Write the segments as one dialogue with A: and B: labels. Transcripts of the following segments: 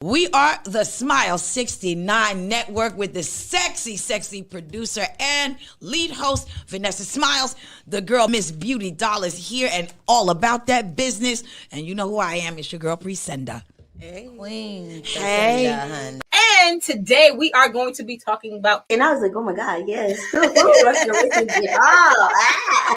A: We are the Smile 69 Network with the sexy producer and lead host, Vanessa Smilez. The girl, Mz.Beautidoll, is here and all about that business. And you know who I am. It's your girl, Presenda.
B: Hey. Queen.
A: Hey.
B: Presenda, and today we are going to be talking about...
C: And I was like, oh my God, yes.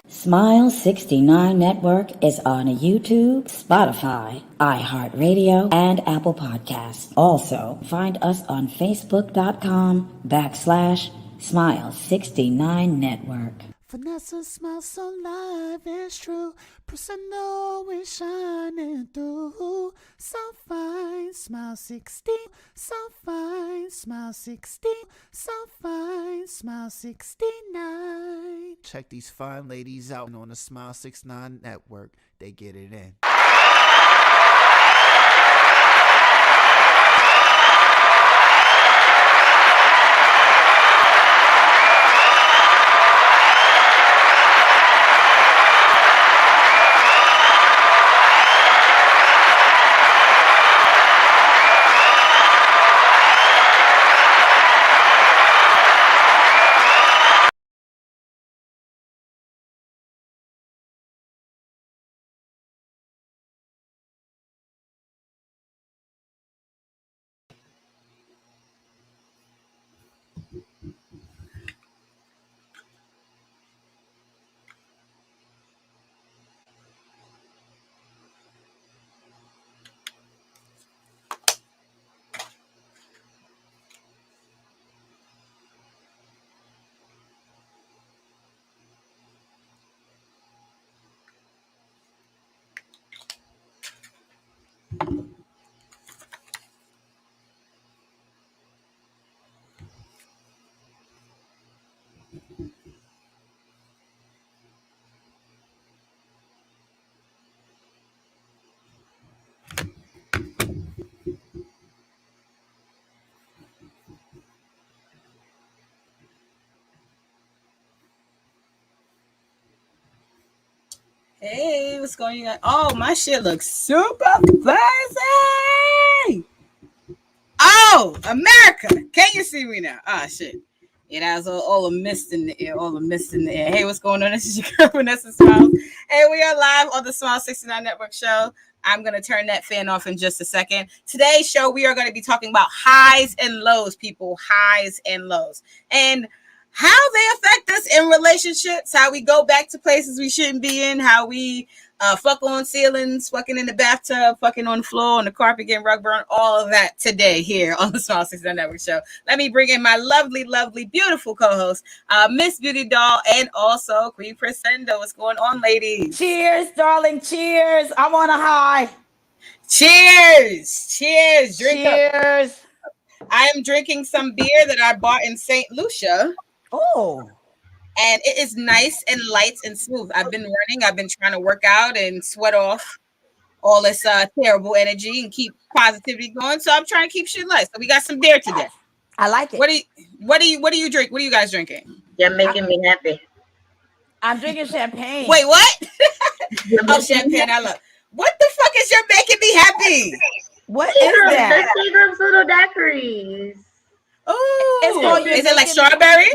D: Smile 69 Network is on YouTube, Spotify, iHeartRadio, and Apple Podcasts. Also, find us on Facebook.com/Smile69 Network.
E: Vanessa smiles so live, it's true. Presenda always shining through. So fine, smile 60. So fine, smile 60. So fine, smile 69.
F: Check these fine ladies out on the Smile 69 Network. They get it in.
B: Hey, what's going on? Oh, my shit looks super fancy. Oh, America. Can you see me now? Ah, shit. Yeah, that was all the mist in the air. All the mist in the air. Hey, what's going on? This is your girl, Vanessa Smilez. Hey, we are live on the Smile 69 Network show. I'm going to turn that fan off in just a second. Today's show, we are going to be talking about highs and lows, people. Highs and lows. And how they affect us in relationships, how we go back to places we shouldn't be in, how we fuck on ceilings, fucking in the bathtub, fucking on the floor, on the carpet, getting rug burn, all of that today here on the Smile 69 Network show. Let me bring in my lovely, beautiful co-host, Mz.Beautidoll, and also Queen Presenda. What's going on, ladies?
A: Cheers, darling. Cheers. I'm on a high.
B: Cheers. Cheers.
A: Cheers.
B: Up. I am drinking some beer that I bought in St. Lucia.
A: Oh.
B: And it is nice and light and smooth. I've been running. I've been trying to work out and sweat off all this terrible energy and keep positivity going. So I'm trying to keep shit light. So we got some beer today.
A: I like it.
B: What do you drink? What are you guys drinking?
C: You're making me happy.
A: I'm drinking champagne.
B: Wait, what? Oh, champagne. I love. What the fuck is you're making me happy?
A: What is that?
C: The Seagram's little daiquiris.
B: Oh, is it like strawberry?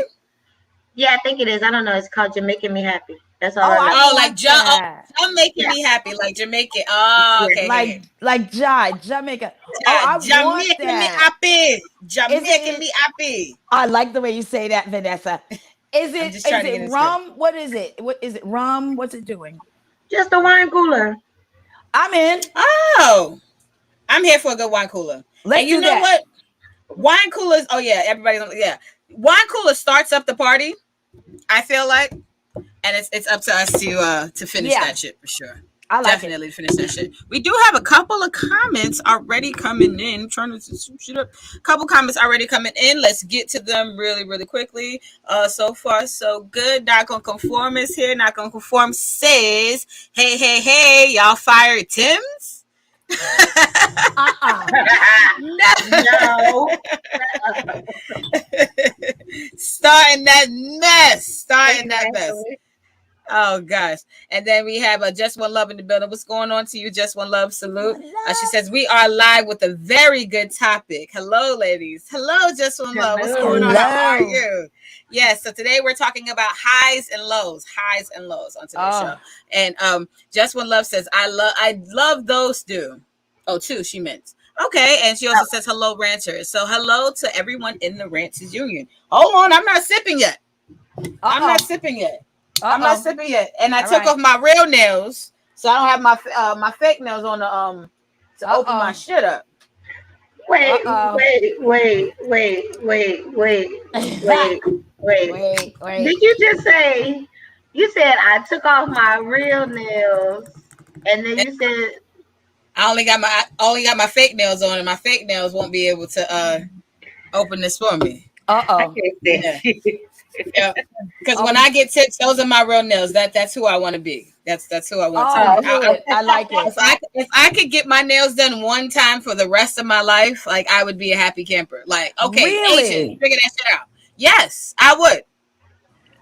C: Yeah, I think it is. I don't know. It's called You're Making Me Happy. That's all.
B: I'm making me happy, like Jamaican. Oh, okay.
A: Like Jamaica. I want that.
B: Jamaican me happy.
A: I like the way you say that, Vanessa. Is it rum? What is it? What is it? Rum? What's it doing?
C: Just a wine cooler.
A: I'm in.
B: Oh, I'm here for a good wine cooler.
A: Let's
B: do that. What? Wine coolers. Oh yeah, everybody. Yeah, wine cooler starts up the party. I feel like, and it's up to us to finish that shit for sure.
A: I like
B: Definitely finish that shit. We do have a couple of comments already coming in. I'm trying to shoot up. A couple comments already coming in. Let's get to them really quickly. So far so good. Not gonna conform is here. Not gonna conform says, hey, y'all fired Tim's. No. Starting that mess. Oh gosh. And then we have Just One Love in the building. What's going on to you? Just One Love, salute. She says we are live with a very good topic. Hello, ladies. Hello, Just One Love. What's going on? How are you? Yes. So today we're talking about highs and lows on today's show. And Just One Love says I love those do. Oh, two, she meant. Okay, and she also says hello, ranchers. So hello to everyone in the Ranchers Union. Hold on, I'm not sipping yet. I'm not sipping yet. I'm not sipping yet. And I took off my real nails, so I don't have my fake nails on the to open my shit up.
C: Wait. Did you just say? You said I took off my real nails, and then you said
B: I only got my fake nails on, and my fake nails won't be able to open this for me. Yeah. Yeah, because when I get tips, those are my real nails. That's who I want to be. That's who I want to be.
A: I like it.
B: If I could get my nails done one time for the rest of my life, like I would be a happy camper. Like, okay,
A: really?
B: Asian, figure that shit out. Yes, I would.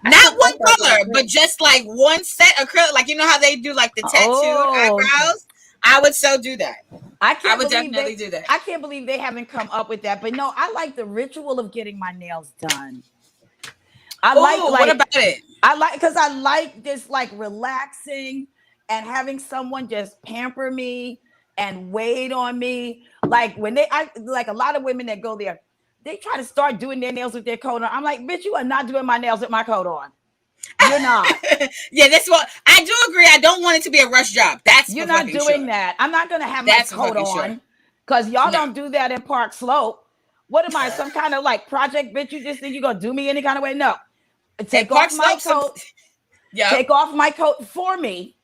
B: Not one color, but just like one set of acrylic. Like, you know how they do like the tattooed eyebrows? I would so do that. I would definitely do that.
A: I can't believe they haven't come up with that. But no, I like the ritual of getting my nails done.
B: What about it?
A: Because I like this like relaxing and having someone just pamper me and wait on me. Like when like a lot of women that go there, they try to start doing their nails with their coat on. I'm like, bitch, you are not doing my nails with my coat on. You're not.
B: Yeah, that's what I do agree. I don't want it to be a rush job.
A: You're not doing that. I'm not gonna have my coat on because y'all don't do that in Park Slope. What am I, some kind of like project bitch? You just think you're gonna do me any kind of way? No. Take off my coat. Yeah. Take off my coat for me.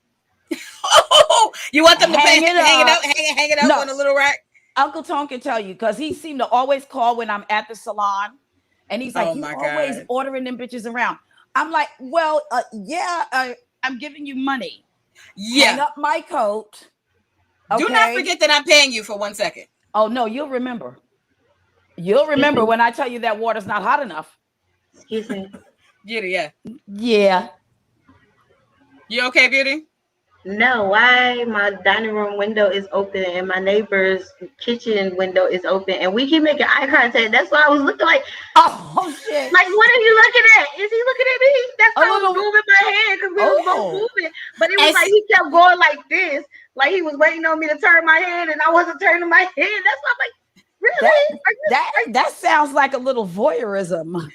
B: Oh, you want them to hang it up on a little rack?
A: Uncle Tone can tell you because he seemed to always call when I'm at the salon, and he's like, "You always ordering them bitches around." I'm like, "Well, I'm giving you money. Yeah, hang up my coat.
B: Okay? Do not forget that I'm paying you for 1 second.
A: Oh no, you'll remember. You'll remember when I tell you that water's not hot enough.
C: Excuse me.
B: Beauty,
A: yeah.
B: You okay, Beauty?
C: No, why my dining room window is open and my neighbor's kitchen window is open and we keep making eye contact. That's why I was looking like,
A: oh shit!
C: Like, what are you looking at? Is he looking at me? That's why I was moving my hand because we was both moving. But it was like he kept going like this, like he was waiting on me to turn my head and I wasn't turning my head. That's why I'm like, really?
A: That sounds like a little voyeurism.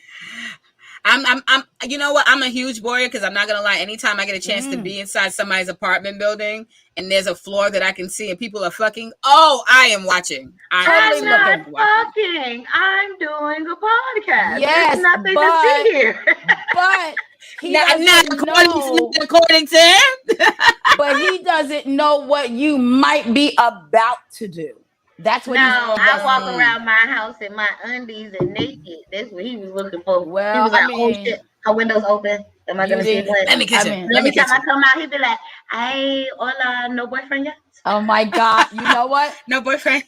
B: I'm you know what? I'm a huge voyeur because I'm not gonna lie. Anytime I get a chance to be inside somebody's apartment building and there's a floor that I can see and people are fucking, I am watching.
C: I'm not fucking. I'm doing a podcast. Yes, there's nothing to see here.
A: But he
B: not according to him.
A: But he doesn't know what you might be about to do. That's what
C: I walk around my house in my undies and naked. That's what he was looking for.
A: Well,
C: he was like, oh shit, her window's open. Am I gonna see what?
B: Let me catch it.
C: Every time I come out, he'd be like, "Hey, hola, no boyfriend yet?"
A: Oh my god, you know what?
B: No boyfriend.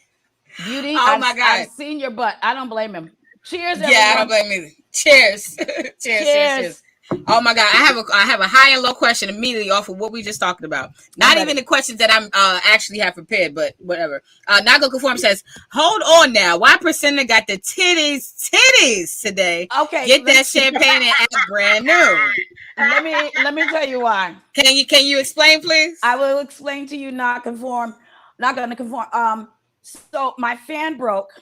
A: Beauty.
B: Oh my god,
A: I've seen your butt. I don't blame him. Cheers,
B: everyone. Yeah, I don't blame either. Cheers. Cheers. Oh my god, I have a high and low question immediately off of what we just talked about. Not even the questions that I'm actually have prepared, but whatever. Not gonna conform says, hold on now. Why Priscilla got the titties today?
A: Okay,
B: get that champagne and act brand new.
A: Let me tell you why.
B: Can you explain, please?
A: I will explain to you. Not gonna conform. So my fan broke.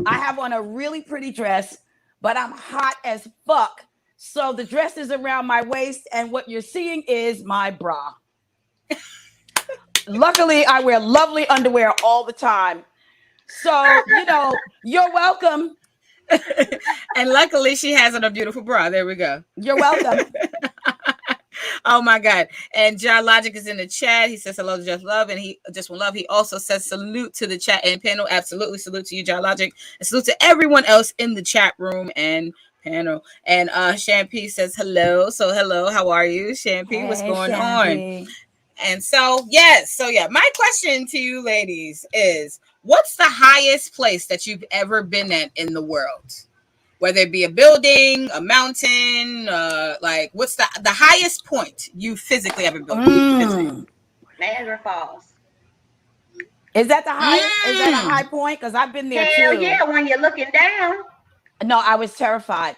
A: I have on a really pretty dress, but I'm hot as fuck. So the dress is around my waist, and what you're seeing is my bra. Luckily, I wear lovely underwear all the time. So, you're welcome.
B: And luckily, she has on a beautiful bra. There we go.
A: You're welcome.
B: Oh my God. And John Logic is in the chat. He says hello to Just Love, and he just one love. He also says salute to the chat and panel. Absolutely salute to you, John Logic. And salute to everyone else in the chat room and panel. And Shampy says hello. So hello, how are you, Shampy? Hey, what's going on? And so my question to you ladies is, what's the highest place that you've ever been at in the world? Whether it be a building, a mountain, like what's the highest point you physically ever built?
C: Niagara Falls.
A: Is that the highest? Is that a high point? Because I've been there
C: Hell
A: too.
C: yeah, when you're looking down.
A: No, I was terrified.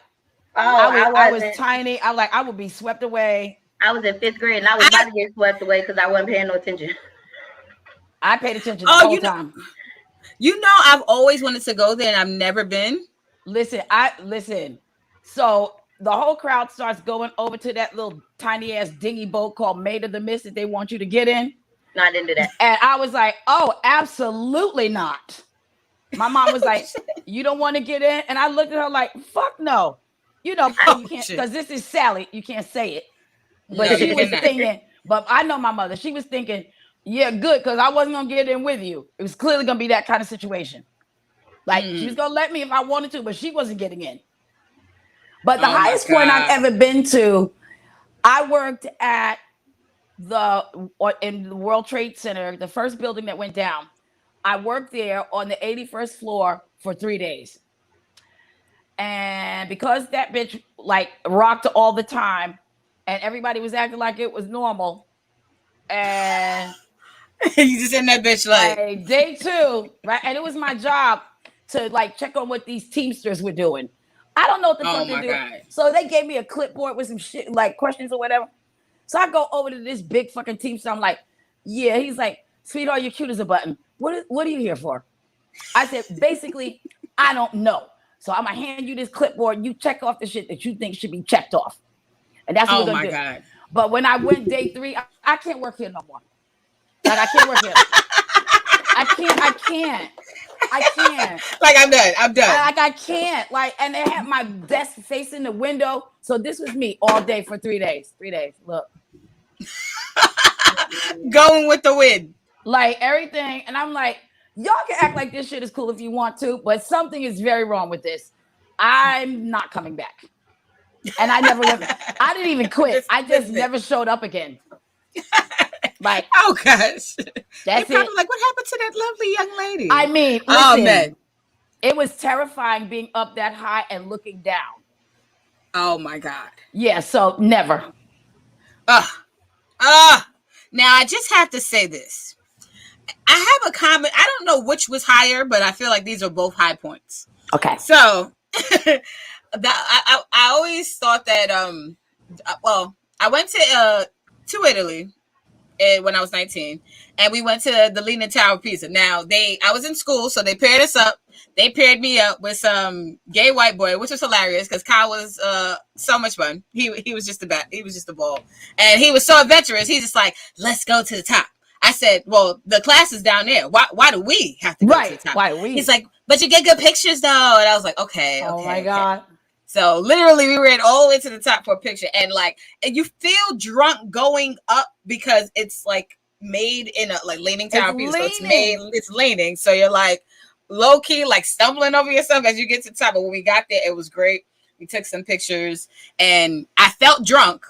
C: Oh,
A: I was tiny. I would be swept away.
C: I was in 5th grade and I was about to get swept away because I wasn't paying no attention.
A: I paid attention the whole time.
B: You know, I've always wanted to go there and I've never been.
A: Listen. So the whole crowd starts going over to that little tiny ass dinghy boat called Maid of the Mist that they want you to get in.
C: No, I didn't do that.
A: And I was like, oh, absolutely not. My mom was like, you don't want to get in? And I looked at her like, fuck no. You know, you can't, because this is Sally. You can't say it. But she was thinking, but I know my mother. She was thinking, yeah, good, because I wasn't going to get in with you. It was clearly going to be that kind of situation. Like, she was going to let me if I wanted to, but she wasn't getting in. But the highest point I've ever been to, I worked at in the World Trade Center, the first building that went down. I worked there on the 81st floor for 3 days. And because that bitch like rocked all the time and everybody was acting like it was normal, and
B: you just in that bitch like
A: day 2, right? And it was my job to like check on what these Teamsters were doing. I don't know what the fuck they're doing. So they gave me a clipboard with some shit, like questions or whatever. So I go over to this big fucking Teamster. I'm like, yeah. He's like, sweetheart, you're cute as a button. What are you here for? I said, basically, I don't know. So I'm gonna hand you this clipboard. You check off the shit that you think should be checked off. And that's what we're gonna do. God. But when I went day 3, I can't work here no more. Like I can't work here. I can't.
B: Like I'm done.
A: I can't. Like, and they had my desk facing the window. So this was me all day for 3 days. 3 days. Look.
B: Going with the wind.
A: Like everything. And I'm like, y'all can act like this shit is cool if you want to, but something is very wrong with this. I'm not coming back. And I never went. I didn't even quit. I just never showed up again. Like,
B: oh gosh,
A: that's
B: probably like, what happened to that lovely young lady?
A: I mean, listen,
B: oh man,
A: it was terrifying being up that high and looking down.
B: Oh my god.
A: Yeah. So never.
B: Now I just have to say this. I have a comment. I don't know which was higher, but I feel like these are both high points.
A: Okay.
B: So, I always thought that I went to Italy when I was 19, and we went to the Leaning Tower of Pisa. Now I was in school, so they paired us up. They paired me up with some gay white boy, which was hilarious because Kyle was so much fun. He was just he was just a ball, and he was so adventurous. He's just like, let's go to the top. I said, well, the class is down there. Why do we have to go to the top?
A: Why we?
B: He's like, but you get good pictures though. And I was like, okay.
A: Oh my God.
B: So literally we ran all the way to the top for a picture. And like, you feel drunk going up because it's like made in a like leaning tower. So it's leaning. So you're like low key, like stumbling over yourself as you get to the top. But when we got there, it was great. We took some pictures and I felt drunk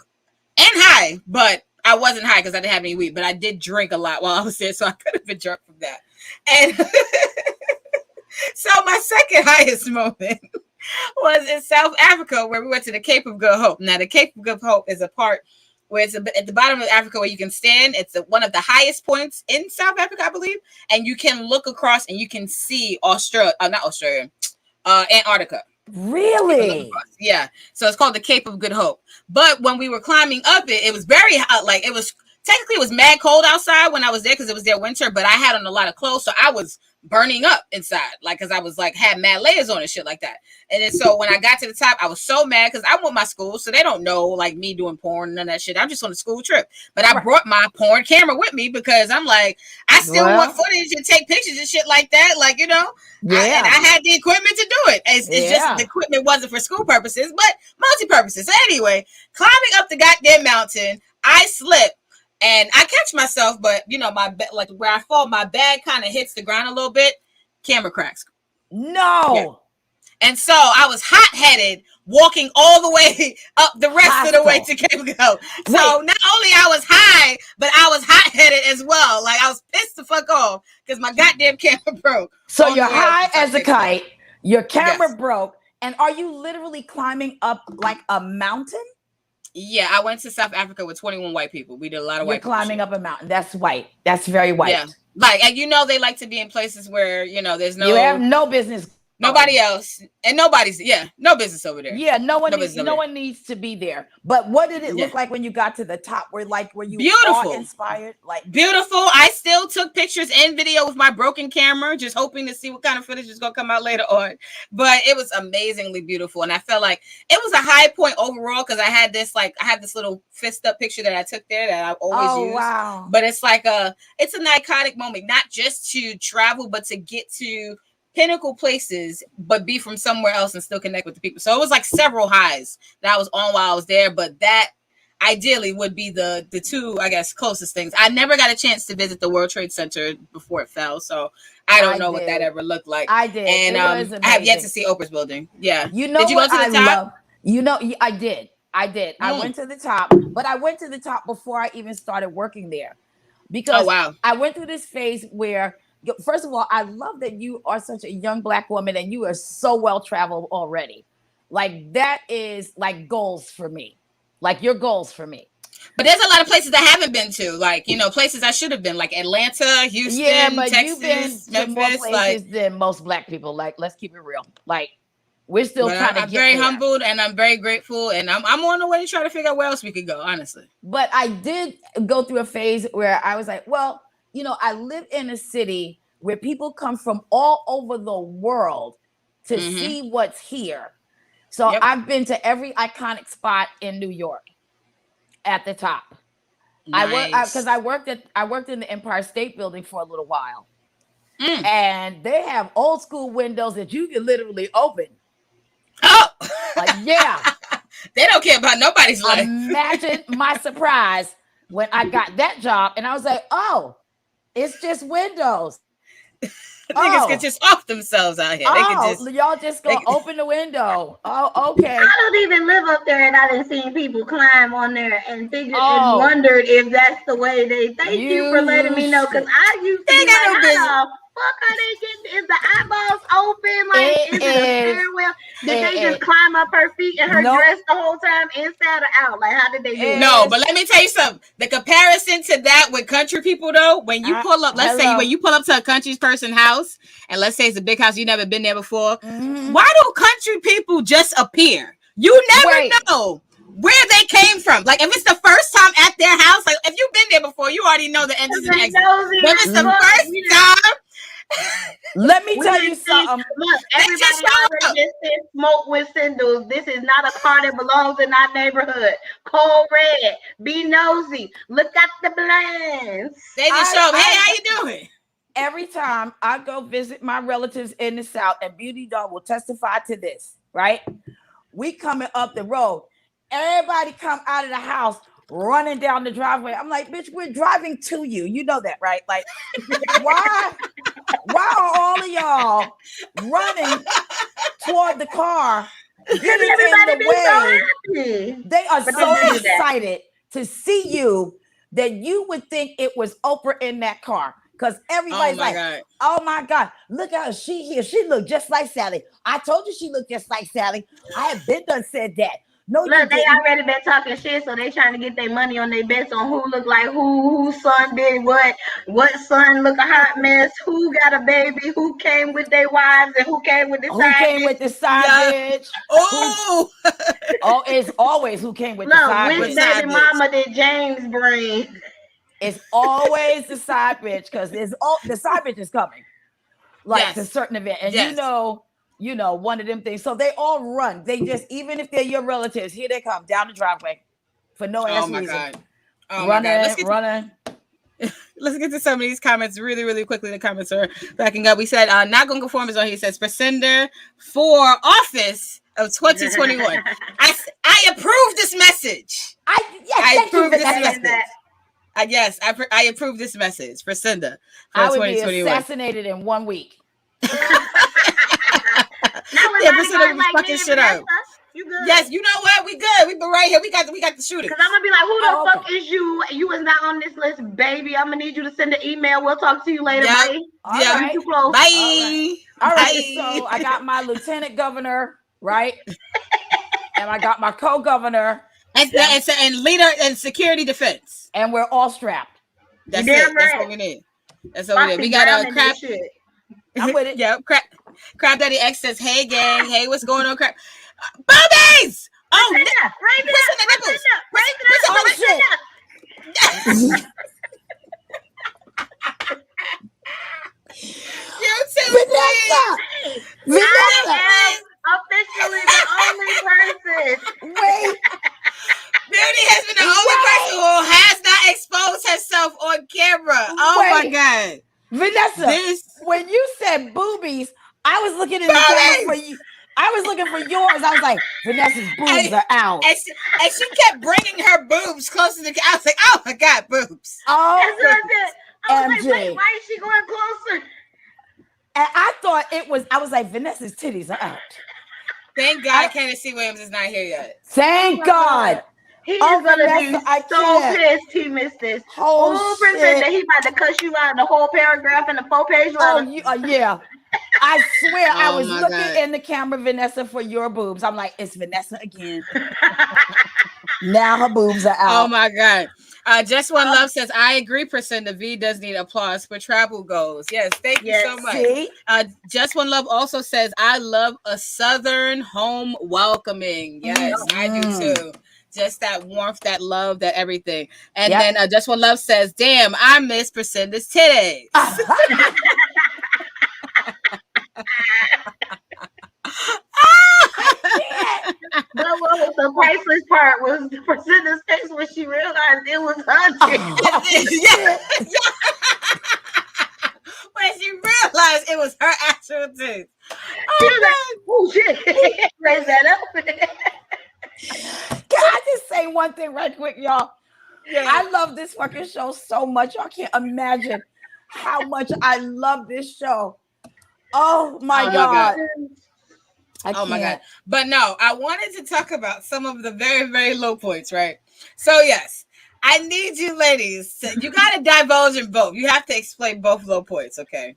B: and high, but I wasn't high because I didn't have any weed, but I did drink a lot while I was there, so I could have been drunk from that. And so my second highest moment was in South Africa, where we went to the Cape of Good Hope. Now, the Cape of Good Hope is a part where it's at the bottom of Africa where you can stand. It's one of the highest points in South Africa, I believe, and you can look across and you can see Antarctica.
A: Really?
B: Yeah. So it's called the Cape of Good Hope. But when we were climbing up it was very hot. Like it was mad cold outside when I was there because it was their winter, but I had on a lot of clothes. So I was burning up inside, like, because I was like, had mad layers on and shit like that. And then so when I got to the top, I was so mad because I'm with my school. So they don't know like me doing porn and none of that shit. I'm just on a school trip. But I brought my porn camera with me because I'm like, I still want footage and take pictures and shit like that. Like, you know, and I had the equipment to do it. It's just the equipment wasn't for school purposes, but multi-purposes. So anyway, climbing up the goddamn mountain, I slipped. And I catch myself, but you know, like where I fall, my bag kind of hits the ground a little bit. Camera cracks.
A: No. Yeah.
B: And so I was hot-headed, walking all the way up the rest of the way to Cape Go. So not only I was high, but I was hot-headed as well. Like I was pissed the fuck off because my goddamn camera broke.
A: So you're high as a kite. Your camera broke. And are you literally climbing up like a mountain?
B: Yeah, I went to South Africa with 21 white people. We did a lot of
A: You're
B: white
A: climbing
B: people
A: up a mountain. That's white. That's very white.
B: Yeah. Like, and you know, they like to be in places where, you know, there's
A: You have no business.
B: Nobody else. And nobody's, no business over there.
A: Yeah, no one needs to be there. But what did it look like when you got to the top? Were you
B: beautiful,
A: inspired? Like
B: beautiful. I still took pictures and video with my broken camera, just hoping to see what kind of footage is gonna come out later on. But it was amazingly beautiful, and I felt like it was a high point overall because I have this little fist up picture that I took there that I always use.
A: Wow.
B: But it's like it's an iconic moment, not just to travel, but to get to pinnacle places, but be from somewhere else and still connect with the people. So it was like several highs that I was on while I was there, but that ideally would be the two, I guess, closest things. I never got a chance to visit the World Trade Center before it fell, so I don't know what that ever looked like.
A: I did,
B: and I have yet to see Oprah's building. Yeah,
A: you know, did you go to the top? I did. I went to the top, but I went to the top before I even started working there, because I went through this phase where, first of all, I love that you are such a young Black woman and you are so well traveled already. Like, that is like goals for me. Like, your goals for me.
B: But there's a lot of places I haven't been to, like, you know, places I should have been, like Atlanta, Houston, Texas,
A: you've been to
B: Memphis,
A: more places than most Black people. Like, let's keep it real. Like, we're still trying to get
B: I'm very
A: there.
B: humbled and I'm very grateful, and I'm on the way to try to figure out where else we could go, honestly.
A: But I did go through a phase where I was like, well, you know, I live in a city where people come from all over the world to see what's here. So I've been to every iconic spot in New York at the top.
B: Nice.
A: I worked in the Empire State Building for a little while. And they have old school windows that you can literally open.
B: Oh,
A: yeah.
B: They don't care about nobody's life.
A: Imagine my surprise when I got that job and I was like, oh, it's just windows.
B: Niggas could just off themselves out here.
A: Y'all just go open the window. Oh, okay.
C: I don't even live up there, and I done seen people climb on there and figured and wondered if that's the way they. Thank you for letting me know, because I used to be like, how the fuck are they getting? Is the eyeballs open? Like, is it a stairwell? Did they just climb up her feet and her dress the whole time, inside or out? Like, how did they do it?
B: No, but let me tell you something. The comparison to that with country people, though, when you pull up, let's say when you pull up to a country person's house, and let's say it's a big house, you've never been there before. Why do country people just appear? You never know where they came from. Like, if it's the first time at their house, like, if you've been there before, you already know the entries and exits. If it's the first time,
A: let me tell you something.
C: Look, everybody already just said smoke with cinders. This is not a car that belongs in our neighborhood. Cold red. Be nosy. Look at the blinds.
B: They just show up. Hey, how you doing?
A: Every time I go visit my relatives in the South, and Beautidoll will testify to this, right? We coming up the road. Everybody come out of the house running down the driveway. I'm like, bitch, we're driving to you. You know that, right? Like, why are all of y'all running toward the car, getting in the way? They are so excited to see you that you would think it was Oprah in that car. Because everybody's oh my God, look how she here. She looked just like Sally. I told you she looked just like Sally. I have been done said that. No,
C: look, they already been talking shit, so they trying to get their money on their bets on who look like whose son did what son look a hot mess, who got a baby, who came with their wives, and who came with the
A: side bitch.
B: Oh,
A: it's always who came with the side bitch.
C: Which baby mama did James bring?
A: It's always the side bitch, because the side bitch is coming, like to a certain event, and you know, one of them things. So they all run. They just, even if they're your relatives, here they come down the driveway for no ass reason.
B: God.
A: Running.
B: Let's get to some of these comments really, really quickly. The comments are backing up. We said, not going to conform is on here. He says, Presender for office of 2021. I approve this message. I approve this message. Yes, I approve this message for Cinda for 2021.
A: Be assassinated in 1 week.
B: Fucking shit up. You good? Yes, you know what? We good. We been right here. We got the shooter.
C: Because I'm gonna be like, who the fuck is you? You was not on this list, baby. I'm gonna need you to send an email. We'll talk to you later, buddy.
A: All right.
C: Too close.
B: Bye.
A: All right. So I got my lieutenant governor right? And I got my co-governor.
B: And leader and security defense.
A: And we're all strapped.
B: That's it. Right. That's what we need. That's what we need. We got a crap.
A: I'm with it.
B: Yeah, crap Daddy X says, hey gang, hey, what's going on, crap? Boobies! Oh, right
A: Vanessa!
C: Officially the only person.
A: Wait.
B: Beauty has been the only person who has not exposed herself on camera. Oh my God.
A: Vanessa, when you said boobies, I was looking in the camera for you. I was looking for yours. I was like, Vanessa's boobs are out.
B: And she kept bringing her boobs closer to. I was like, oh my God, boobs.
C: Oh, I was like, wait, why is she going closer?
A: And I thought I was like, Vanessa's titties are out.
B: Thank God Tennessee Williams is not here yet.
A: Thank God.
C: He is gonna be so pissed he missed this.
A: Oh,
C: that he about to cuss you out in the whole paragraph in the 4-page letter.
A: Oh, yeah. I swear I was looking in the camera, Vanessa, for your boobs. I'm like, it's Vanessa again. Now her boobs are out.
B: Oh my God. Just One Love says, I agree, Priscilla. V does need applause for travel goals. Yes, thank you so much. Just One Love also says, I love a Southern home welcoming. Yes, I do too. Just that warmth, that love, that everything. And then Just One Love says, damn, I miss Priscilla's titties.
C: But what was the priceless part was Priscilla's face when she realized it was her.
B: When she realized it was her actual tits.
C: She was like, oh shit. Raise that up.
A: Can I just say one thing right quick, y'all? Yeah. I love this fucking show so much. Y'all can't imagine how much I love this show. Oh my God.
B: Oh my God. But no, I wanted to talk about some of the very, very low points, right? So yes, I need you ladies you got to divulge in both. You have to explain both low points, okay?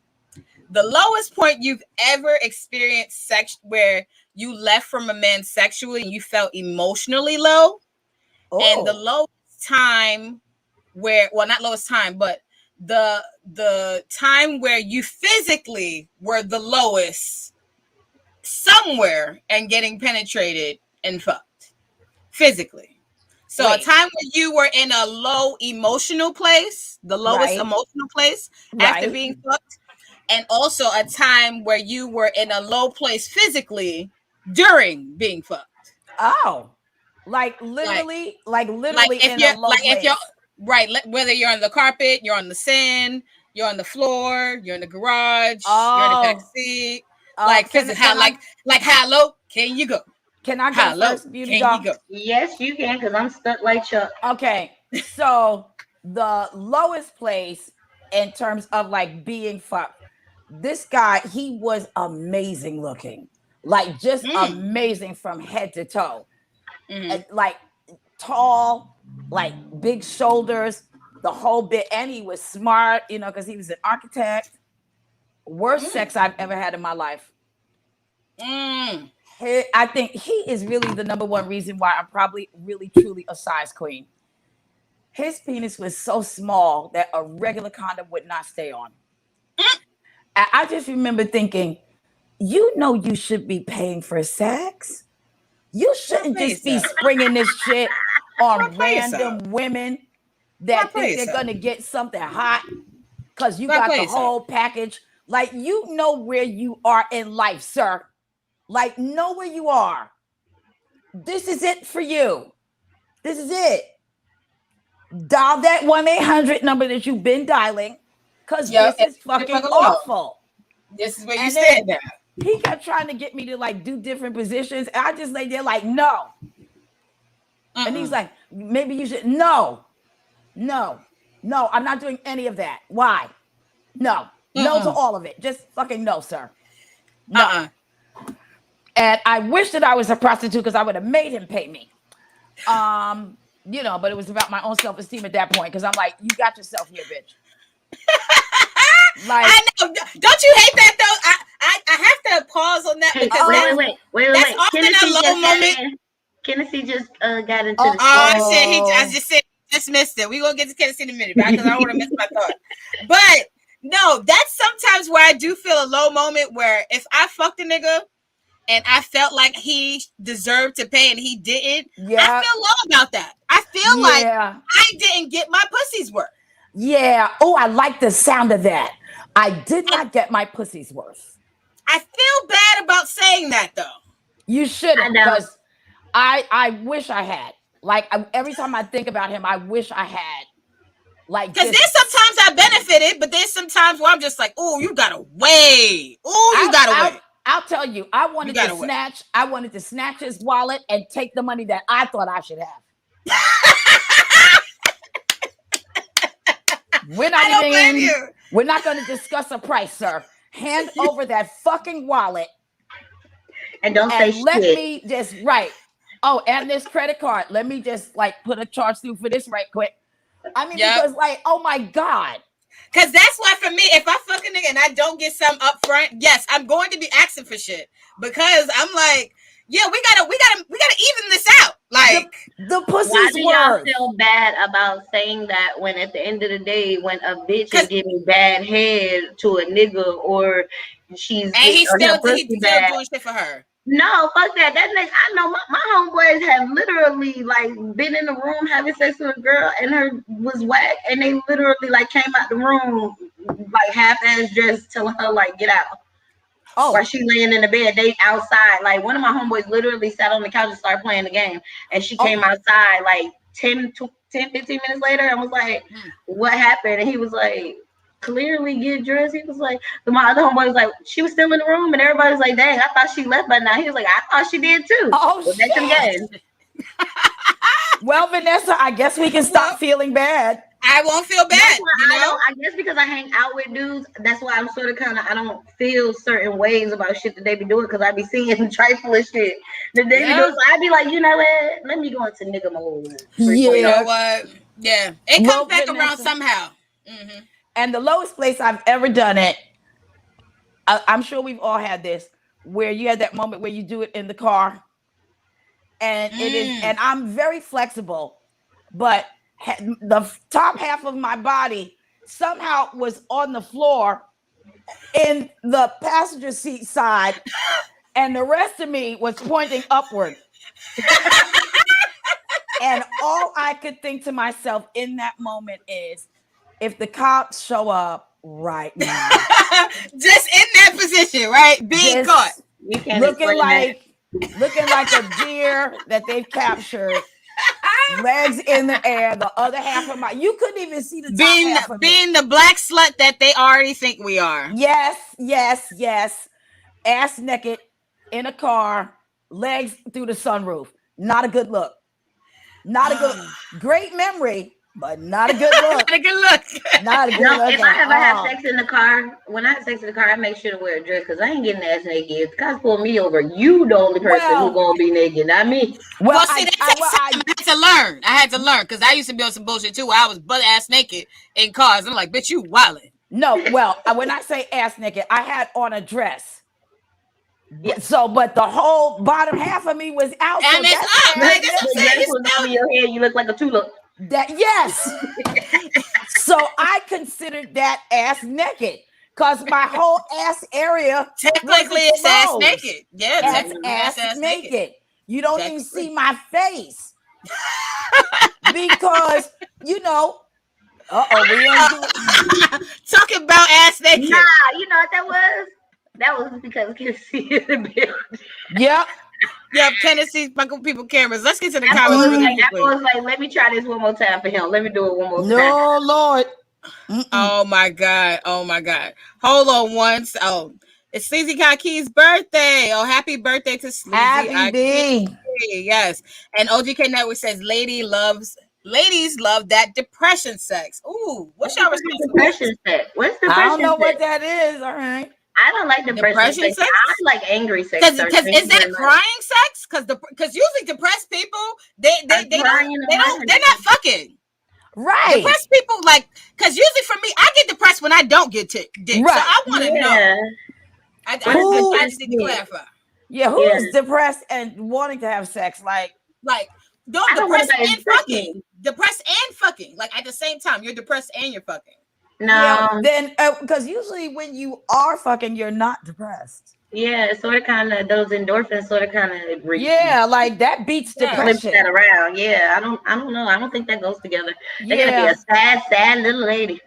B: The lowest point you've ever experienced where you left from a man sexually and you felt emotionally low. And the lowest time not lowest time, but the time where you physically were the lowest somewhere and getting penetrated and fucked physically. So a time when you were in a low emotional place, the lowest emotional place after being fucked, and also a time where you were in a low place physically during being fucked.
A: Oh, like literally in a low place.
B: Whether you're on the carpet, you're on the sand, you're on the floor, you're in the garage, you're in the back seat. How low can you go?
A: Can I go first, Beauty Doll?
C: Yes, you can, because I'm stuck like Chuck.
A: Okay, so the lowest place in terms of like being fucked, this guy, he was amazing looking, like just amazing from head to toe, like tall, like big shoulders, the whole bit, and he was smart, because he was an architect. Worst sex I've ever had in my life. I think he is really the number one reason why I'm probably really truly a size queen. His penis was so small that a regular condom would not stay on. I just remember thinking, you should be paying for sex. You shouldn't just be springing this shit on random women that think they're going to get something hot because you got the whole package. Like, where you are in life, sir. Like, know where you are. This is it for you. This is it. Dial that 1-800 number that you've been dialing, because this is fucking awful.
B: This is where you stand now.
A: He kept trying to get me to like do different positions. And I just lay there like, no. And he's like, maybe you should. No, I'm not doing any of that. Why? No to all of it. Just fucking no, sir. No. And I wish that I was a prostitute because I would have made him pay me. But it was about my own self-esteem at that point because I'm like, you got yourself here, bitch.
B: Like, I know. Don't you hate that though? I have to pause on that
C: Hey,
B: because that's often a low moment.
C: Kennedy just got into the
B: shit. I just said dismissed it. We gonna get to Kennedy in a minute, because I don't want to miss my thought. But no, that's sometimes where I do feel a low moment where if I fucked a nigga and I felt like he deserved to pay and he didn't, I feel low about that. I feel like I didn't get my pussy's worth.
A: Yeah. Oh, I like the sound of that. I did not get my pussy's worth.
B: I feel bad about saying that though.
A: You shouldn't, because I wish I had. Like every time I think about him, I wish I had. Like,
B: because there's sometimes I benefited, but there's sometimes where I'm just like, oh, you gotta wait. Oh, you gotta wait.
A: I'll tell you, I wanted to snatch his wallet and take the money that I thought I should have. We're not going to discuss a price, sir. Hand over that fucking wallet.
C: And don't say shit.
A: Let me just, oh, and this credit card. Let me just put a charge through for this right quick. I mean, because oh my God.
B: Because that's why for me, if I fuck a nigga and I don't get some up front, yes, I'm going to be asking for shit. Because I'm like, yeah, we gotta even this out. Like
A: the pussy's
C: why do y'all feel bad about saying that when at the end of the day, when a bitch is giving bad head to a nigga or he's still doing
B: shit for her?
C: No, fuck that. That nigga, I know my homeboys have literally been in the room having sex with a girl and her was whack, and they literally came out the room half-ass dressed, telling her get out. Oh, while she laying in the bed, they outside. One of my homeboys literally sat on the couch and started playing the game, and she came outside 10, 15 minutes later and was like, "What happened?" And he was like, "Clearly get dressed." He was like, my other homeboy was like, "She was still in the room," and everybody was like, "Dang, I thought she left by now." He was like, "I thought she did too."
A: Oh, shit. Well, Vanessa, I guess we can stop feeling bad.
B: I won't feel bad.
C: I guess because I hang out with dudes, that's why I'm sort of I don't feel certain ways about shit that they be doing, because I be seeing trifling shit that they be doing. So I be like, you know what? Let me go into nigga mode.
B: You know what? Yeah, it comes back around somehow. Mm-hmm.
A: And the lowest place I've ever done it, I'm sure we've all had this, where you had that moment where you do it in the car, and it is, and I'm very flexible, but the top half of my body somehow was on the floor in the passenger seat side, and the rest of me was pointing upward. And all I could think to myself in that moment is, if the cops show up right now,
B: just in that position, right, being caught,
A: looking like a deer that they've captured, legs in the air, the other half of you couldn't even see the top half of
B: being the black slut that they already think we are.
A: Yes. Ass naked in a car, legs through the sunroof. Not a good look. Not a good. Great memory, but not a good look.
B: Not a good look.
A: Not a good look.
C: If I ever have sex in the car, when I have sex in the car, I make sure to wear a dress, because I ain't getting ass naked. If the cops pull me over, you the only person who's gonna be naked, not me.
B: Well, see, I had to learn. I had to learn, because I used to be on some bullshit too, where I was butt ass naked in cars. I'm like, bitch, you wildin'.
A: No, well, when I say ass naked, I had on a dress. Yeah. So, but the whole bottom half of me was out.
B: And
A: so
B: it's up. Like,
C: that's over your head. You look like a tulip.
A: Yes. So I considered that ass naked, because my whole ass area
B: technically is ass naked. Yeah,
A: that's ass naked. You don't even see my face because we
B: talking about ass naked.
C: Nah, you know what that was? That was because Tennessee is in the building.
A: Yep.
B: Tennessee people cameras. Let's get to the comments.
C: I was like, let me try this one more time for him. Let me do it one more time.
A: No, Lord.
B: Oh my God. Hold on once. Oh, it's Sleazy Kaki's birthday. Oh, happy birthday to Sleazy.
A: Happy
B: Kaki. Yes. And OGK Network says ladies love that depression sex. Ooh, what's your response?
C: Depression sex. What's depression?
A: I don't know what that is. All right.
C: I don't like depression sex. I like angry sex.
B: Because is that crying sex? Because usually depressed people they're not fucking.
A: Right.
B: Depressed people because usually for me I get depressed when I don't get dick.
A: Right.
B: So I want to know. I just need to clarify.
A: Yeah, who's depressed and wanting to have sex? Like
B: depressed and fucking. Depressed and fucking. Like at the same time, you're depressed and you're fucking.
C: No.
A: Yeah, then because usually when you are fucking, you're not depressed.
C: Yeah, it's sort of kind of those endorphins sort of kind of
A: like that beats depression.
C: Flips that around. Yeah, I don't know. I don't think that goes together. They're gonna be a sad little lady.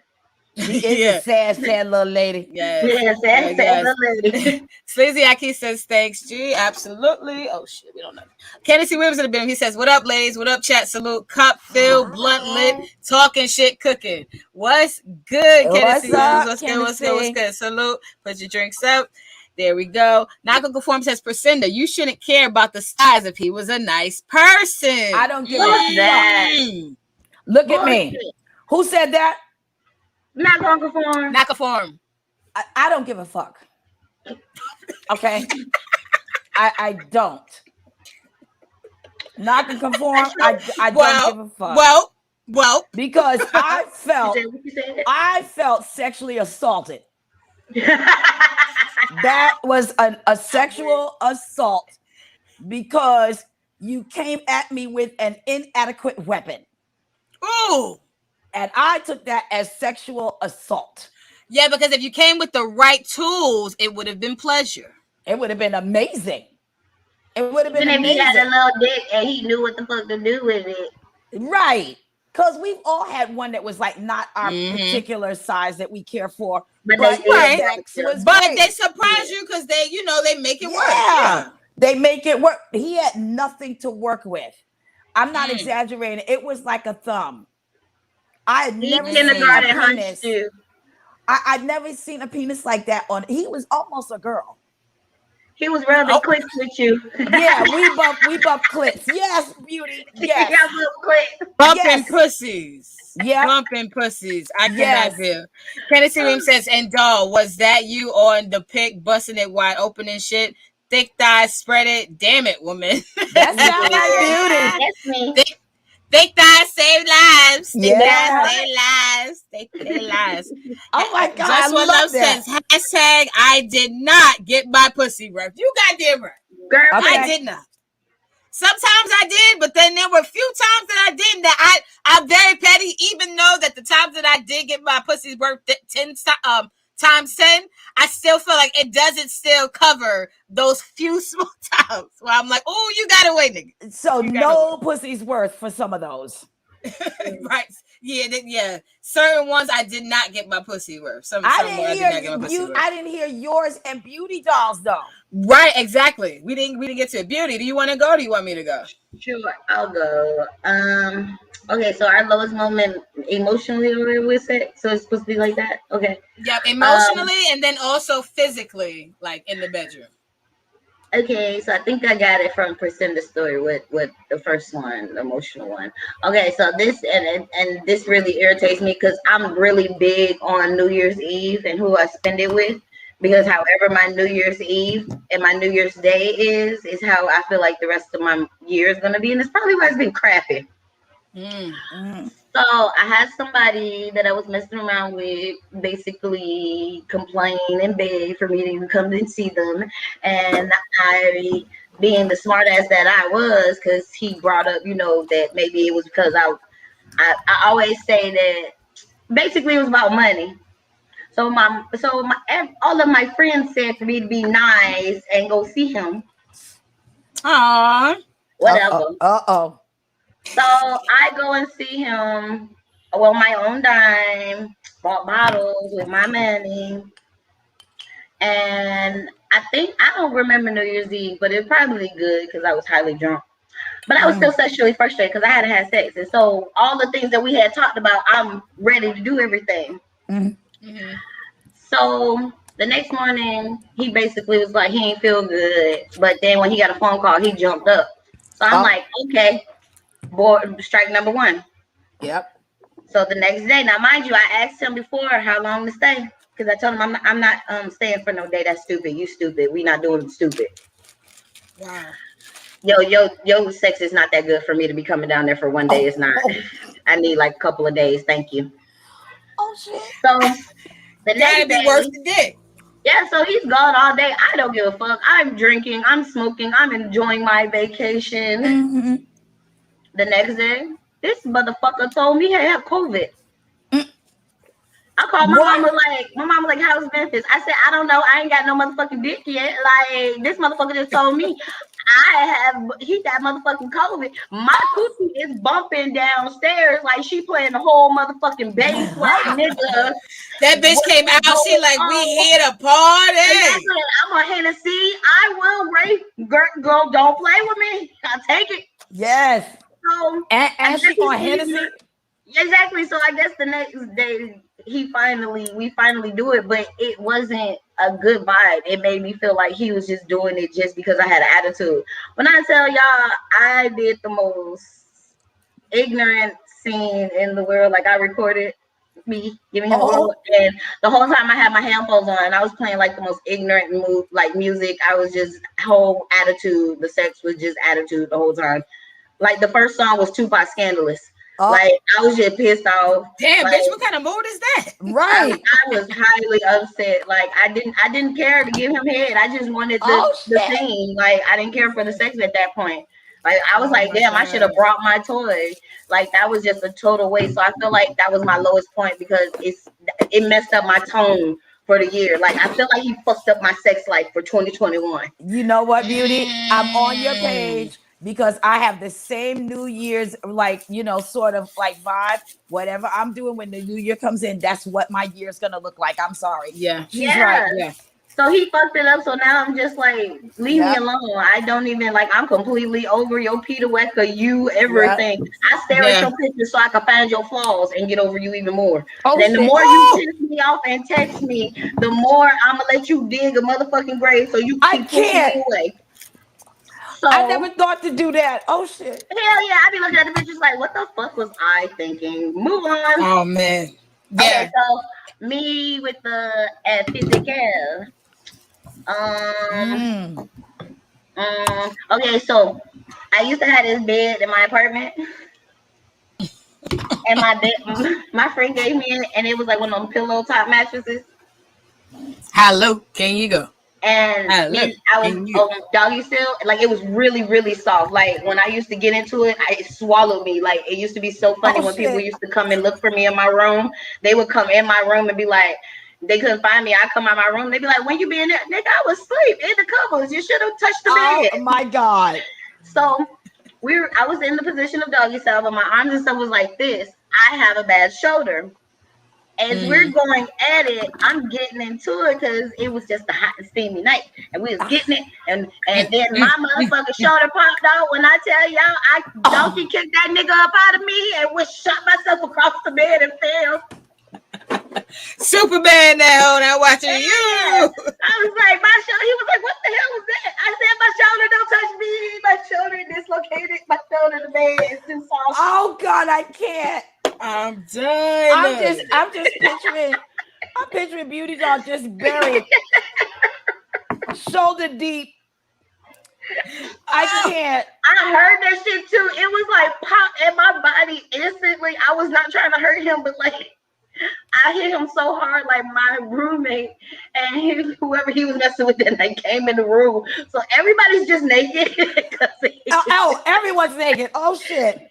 A: She is a sad little lady.
B: Yes.
C: Sad little lady.
B: Sleazy Aki says thanks, G. Absolutely. Oh shit, we don't know. Kennedy Williams in the building. He says, "What up, ladies? What up, chat? Salute. Cup filled, blunt lit, talking shit, cooking. What's good, Kennedy Williams? What's good? Salute. Put your drinks up. There we go. Naga Form says, Priscinda, you shouldn't care about the size if he was a nice person.
A: I don't give a that. Look at me. Who said that?
C: Not gonna conform.
B: Not conform.
A: I don't give a fuck. Okay. I don't. Not gonna conform. I don't give a fuck.
B: Well.
A: Because I felt sexually assaulted. That was a sexual assault because you came at me with an inadequate weapon.
B: Ooh.
A: And I took that as sexual assault.
B: Yeah, because if you came with the right tools, it would have been pleasure.
A: It would have been amazing. It would have been amazing.
C: If he had a little dick and he knew what the fuck to do with it.
A: Right. Because we've all had one that was like not our particular size that we care for. But they
B: surprise you because they make it work.
A: Yeah. They make it work. He had nothing to work with. I'm not exaggerating. It was like a thumb. I had never seen a penis. I'd never seen a penis like that on. He was almost a girl.
C: He was rubbing clits with you.
A: Yeah, we bump clits. Yes, beauty. Yes.
B: Bumping pussies.
A: Yeah.
B: Bumping pussies. I cannot feel. Tennessee Williams says, and doll, was that you on the pic busting it wide open and shit? Thick thighs, spread it. Damn it, woman.
A: That sounds like
C: beauty. That's me.
B: Thick thighs save lives. Thick
A: thighs
B: save lives. They lives.
A: Oh my God.
B: Just what love says. Hashtag I did not get my pussy roughed. You goddamn right.
C: Girl,
B: I did not. Sometimes I did, but then there were a few times that I didn't. That I'm very petty, even though that the times that I did get my pussy worked 10 times 10, I still feel like it doesn't still cover those few small times where I'm like, oh, you got away, nigga.
A: So no pussy's worth for some of those.
B: Right. Yeah. Certain ones I did not get my pussy worth. I
A: didn't hear yours and Beauty Dolls though.
B: Right, exactly. We didn't get to it. Beauty, do you want to go or do you want me to go?
C: Sure, I'll go. Okay, so our lowest moment emotionally with sex. So it's supposed to be like that? Okay.
B: Yeah, emotionally and then also physically, like in the bedroom.
C: Okay, so I think I got it from Priscinda's story with the first one, the emotional one. Okay, so this and this really irritates me because I'm really big on New Year's Eve and who I spend it with. Because however my New Year's Eve and my New Year's Day is how I feel like the rest of my year is gonna be, and it's probably why it's been crappy. So I had somebody that I was messing around with basically complain and beg for me to even come and see them. And I, being the smart ass that I was, because he brought up, that maybe it was because I always say that basically it was about money. So all of my friends said for me to be nice and go see him.
B: Aww.
C: Whatever.
A: Uh-oh.
C: So I go and see him on my own dime, bought bottles with my money. And I don't remember New Year's Eve, but it was probably good because I was highly drunk. But I was still sexually frustrated because I hadn't had sex. And so all the things that we had talked about, I'm ready to do everything.
B: Mm-hmm.
C: So the next morning, he basically was like, he ain't feel good. But then when he got a phone call, he jumped up. So I'm like, okay. Board strike number one.
A: Yep.
C: So the next day, now mind you, I asked him before how long to stay because I told him I'm not staying for no day. That's stupid. You stupid. We not doing stupid.
B: Wow.
C: Yo, sex is not that good for me to be coming down there for one day. It's not. I need like a couple of days. Thank you.
A: Oh shit.
C: So the next
B: day, worth the dick.
C: Yeah, so he's gone all day. I don't give a fuck. I'm drinking, I'm smoking, I'm enjoying my vacation.
A: Mm-hmm.
C: The next day, this motherfucker told me I have COVID. I called
A: What?
C: my mama like, how's Memphis? I said, I don't know. I ain't got no motherfucking dick yet. Like, this motherfucker just told me he got motherfucking COVID. My coochie is bumping downstairs like she playing the whole motherfucking bass like nigga.
B: That bitch
C: What
B: came
C: is
B: out. She
C: going
B: like, we
C: on?
B: here to party.
C: Exactly. I'm a Hennessy. I will rape. Girl, don't play with me. I'll take it.
A: Yes.
C: So
A: And
C: I guess
A: she
C: he's
A: on Hennessy.
C: exactly. So I guess the next day we finally do it, but it wasn't a good vibe. It made me feel like he was just doing it just because I had an attitude. When I tell y'all, I did the most ignorant scene in the world. Like I recorded me giving him oral, and the whole time I had my headphones on and I was playing like the most ignorant music. I was just whole attitude. The sex was just attitude the whole time. Like the first song was Tupac Scandalous. Like I was just pissed off.
B: Damn,
C: like,
B: bitch, what kind of mood is that?
A: Right.
C: I was highly upset. Like I didn't care to give him head. I just wanted the scene. Like I didn't care for the sex at that point. Like I was like, damn, I should have brought my toy. Like that was just a total waste. So I feel like that was my lowest point because it messed up my tone for the year. Like I feel like he fucked up my sex life for 2021.
A: You know what, Beauty? I'm on your page because I have the same New Year's, like, sort of like vibe. Whatever I'm doing when the New Year comes in, that's what my year's gonna look like. I'm sorry.
B: Yeah.
A: She's right.
B: Yeah.
C: So he fucked it up. So now I'm just like, leave me alone. I don't even like. I'm completely over your Peter Wecker, you everything. I stare at your pictures so I can find your flaws and get over you even more. Then the more you piss me off and text me, the more I'm gonna let you dig a motherfucking grave so you keep pushing me away. So
A: I never thought to do that. Oh shit.
C: Hell yeah, I be looking at the pictures like, what the fuck was I thinking? Move on.
B: Oh man. Yeah.
C: Okay, so me with the physical. Okay, so I used to have this bed in my apartment, and my friend gave me it, and it was like one of them pillow top mattresses.
B: How low can you go?
C: And I was doggy still, like it was really, really soft. Like when I used to get into it, it swallowed me. Like it used to be so funny when people used to come and look for me in my room. They would come in my room and be like, they couldn't find me. I come out my room. They'd be like, when you be in there? Nigga, I was asleep in the covers. You should have touched the bed.
A: Oh my God.
C: So I was in the position of doggy style, but my arms and stuff was like this. I have a bad shoulder. As we're going at it, I'm getting into it because it was just a hot and steamy night. And we was getting it. And then my motherfucking shoulder popped out. When I tell y'all, I donkey kicked that nigga up out of me and shot myself across the bed and fell.
B: Superman now watching you.
C: I was like, my shoulder. He was like, what the hell was that? I said, my shoulder, don't touch me. My shoulder dislocated. My shoulder, the bed is too soft.
A: Oh God, I can't.
B: I'm done.
A: I'm picturing Beauty Doll just buried, shoulder deep. I can't.
C: I heard that shit too. It was like pop in my body instantly. I was not trying to hurt him, but like I hit him so hard, like my roommate and whoever he was messing with that night came in the room. So everybody's just naked.
A: Everyone's naked. Oh shit.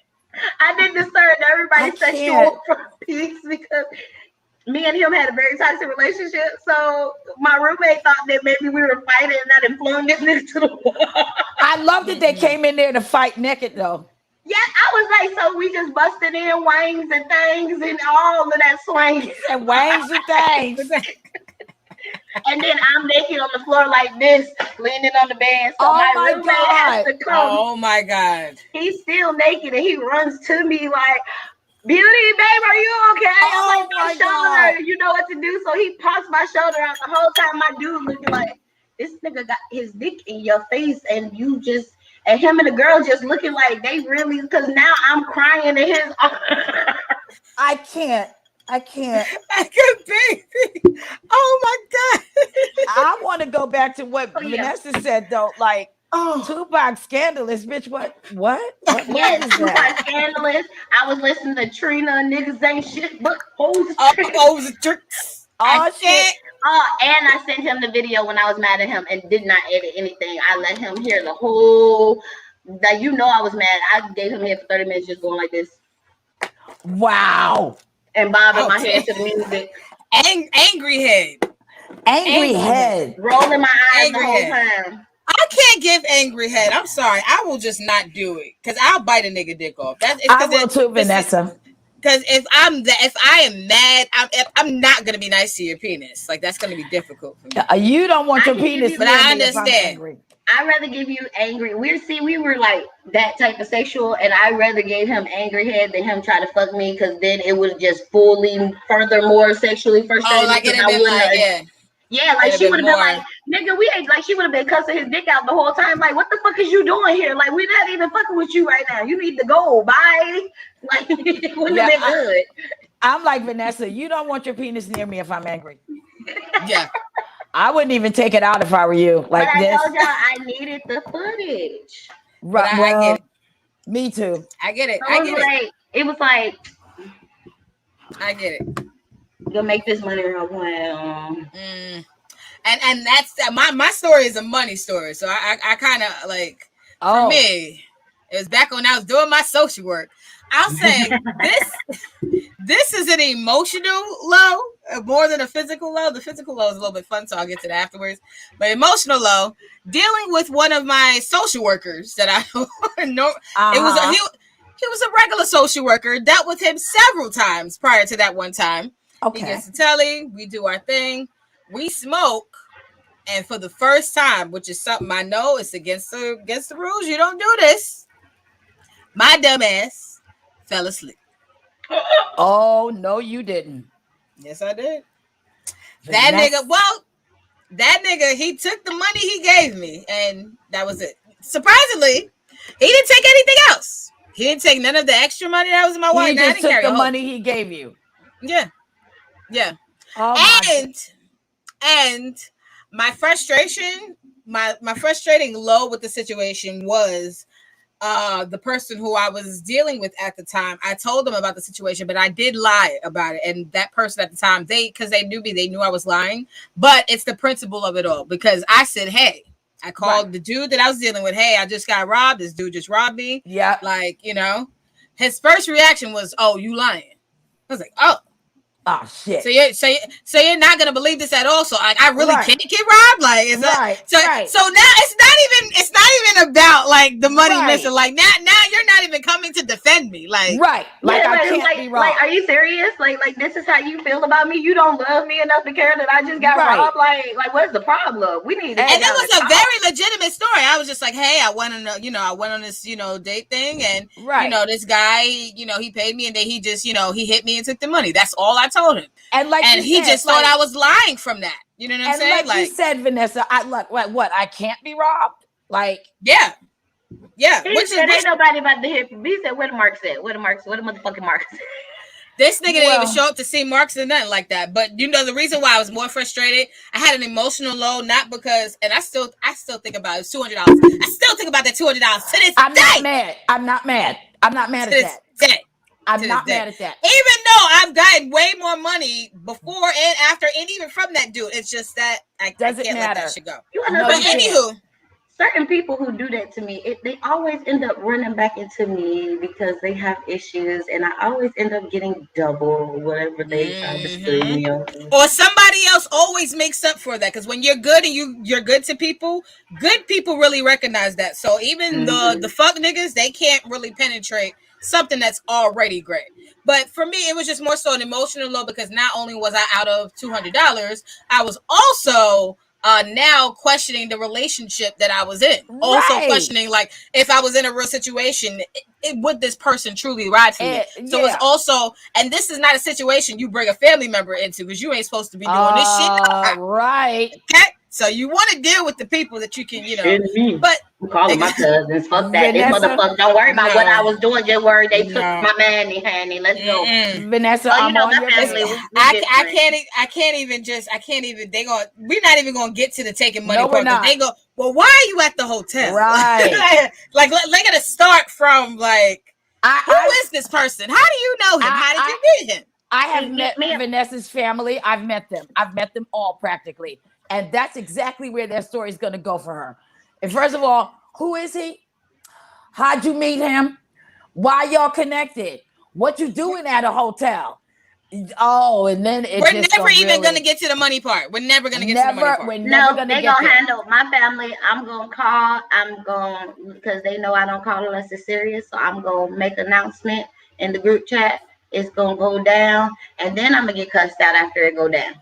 C: I didn't disturb everybody's sexual peaks because me and him had a very toxic relationship. So my roommate thought that maybe we were fighting and I done flung this nigga to the wall.
A: I love that they came in there to fight naked though.
C: Yeah, I was like, so we just busted in wangs and things and all of that swing.
A: And wangs and things.
C: And then I'm naked on the floor like this, leaning on the bed. So my roommate has to come.
B: Oh my God.
C: He's still naked and he runs to me like, Beauty, babe, are you okay? I'm like, my shoulder. You know what to do. So he pops my shoulder out the whole time. My dude looking like, this nigga got his dick in your face and you just, and him and the girl just looking like they really, because now I'm crying in his arms.
A: I can't.
B: Like a baby. Oh my God.
A: I want to go back to what Vanessa said though. Like, Tupac Scandalous, bitch. What
C: Yes,
A: is
C: Tupac
A: that?
C: Scandalous. I was listening to Trina, niggas ain't shit but hoes.
B: Hoes and tricks.
C: Oh shit. Oh, and I sent him the video when I was mad at him and did not edit anything. I let him hear the whole. That I was mad. I gave him here for 30 minutes just going like this.
A: Wow.
C: And bobbing my head to the music.
B: Angry head.
A: Angry head.
C: Rolling my eyes
B: Angry
C: the whole
B: head.
C: time.
B: I can't give angry head. I'm sorry. I will just not do it because I'll bite a nigga dick off.
A: I will too, Vanessa.
B: Because if I am mad, I'm not gonna be nice to your penis. Like that's gonna be difficult for me.
A: You don't want your penis,
B: but I understand.
C: I'd rather give you angry. We were like that type of sexual, and I'd rather give him angry head than him try to fuck me, because then it was just fully furthermore sexually frustrated.
B: Oh, like it'd been like, yeah.
C: Yeah, like she would have been like, nigga, we ain't, like she would have been cussing his dick out the whole time. Like, what the fuck is you doing here? Like, we're not even fucking with you right now. You need to go. Bye. Like, it wouldn't have been good.
A: I'm like, Vanessa, you don't want your penis near me if I'm angry.
B: Yeah.
A: I wouldn't even take it out if I were you. Like
C: but
A: this.
C: I told y'all I needed the footage.
A: Right.
B: I get it.
A: Me too.
B: I get it.
C: So it was like,
B: I get it.
C: You'll make this money real well.
B: And that's my story is a money story. So I kind of like, for me, it was back when I was doing my social work. I'll say this is an emotional low more than a physical low. The physical low is a little bit fun, so I'll get to that afterwards. But emotional low, dealing with one of my social workers that I know, it was he was a regular social worker. Dealt with him several times prior to that one time. Okay. He gets to telly, we do our thing, we smoke, and for the first time, which is something I know it's against the rules, you don't do this. My dumb ass fell asleep.
A: Oh no, you didn't.
B: Yes, I did. That nigga, he took the money he gave me, and that was it. Surprisingly, he didn't take anything else. He didn't take none of the extra money that was in my wallet.
A: He just took the money he gave you.
B: Yeah. Yeah.
A: Oh,
B: and my frustration, my frustrating low with the situation was the person who I was dealing with at the time. I told them about the situation, but I did lie about it. And that person at the time, because they knew me, they knew I was lying. But it's the principle of it all, because I said, hey, I called the dude that I was dealing with. Hey, I just got robbed. This dude just robbed me.
A: Yeah.
B: Like, his first reaction was, oh, you lying. I was like, oh
A: shit.
B: So you're not gonna believe this at all. So I really can't get robbed. Like it's so now it's not even about like the money missing. Like now you're not even coming to defend me. Like
A: like I can't be robbed.
C: Like, are you serious? Like this is how you feel about me? You don't love me enough to care that I just got robbed? Like what's the problem? We need to.
B: And it was a very legitimate story. I was just like, hey, I went on this date thing, and this guy he paid me, and then he just he hit me and took the money. That's all I told him. And he just thought I was lying from that. You know what I'm saying?
A: Like you said, Vanessa, what? I can't be robbed. Like
B: yeah.
C: He said ain't nobody about to hit. He said, where the marks at? Where the motherfucking marks?
B: This nigga didn't even show up to see marks or nothing like that. But the reason why I was more frustrated, I had an emotional low, not because, and I still think about it. It's $200. I still think about that $200 to this day.
A: I'm not mad. I'm not mad at that. I'm not mad at that.
B: Even though I've gotten way more money before and after, and even from that dude, it's just that I can't let that shit go. But anywho,
C: certain people who do that to me, they always end up running back into me because they have issues, and I always end up getting double whatever they try to screw me over.
B: Or somebody else always makes up for that, because when you're good and you're good to people, good people really recognize that. So even the fuck niggas, they can't really penetrate something that's already great. But for me, it was just more so an emotional low, because not only was I out of $200, I was also now questioning the relationship that I was in. Also questioning, like, if I was in a real situation, would this person truly ride for me? So it's also, and this is not a situation you bring a family member into, because you ain't supposed to be doing this shit.
A: Right.
B: Okay? So you want to deal with the people that you can, but
C: I'm calling my cousins. Fuck that. This motherfucker. Don't worry about what I was doing. Just worry they took my manny, honey. Let's go.
A: Vanessa,
C: I'm on your
B: family. I can't even. We're not even gonna get to the taking money part. They go, well, why are you at the hotel?
A: Right.
B: like they're gonna start from like, who is this person? How do you know him? How did you meet him?
A: I have met Vanessa's family. I've met them. I've met them all practically. And that's exactly where their story is going to go for her. And first of all, who is he? How'd you meet him? Why y'all connected? What you doing at a hotel? Oh, and then
B: we're never even gonna get to the money part. We're never gonna get to the money part.
C: We're never gonna they gonna handle my family. I'm gonna call. I'm going because they know I don't call unless it's serious. So I'm gonna make an announcement in the group chat. It's gonna go down, and then I'm gonna get cussed out after it go down.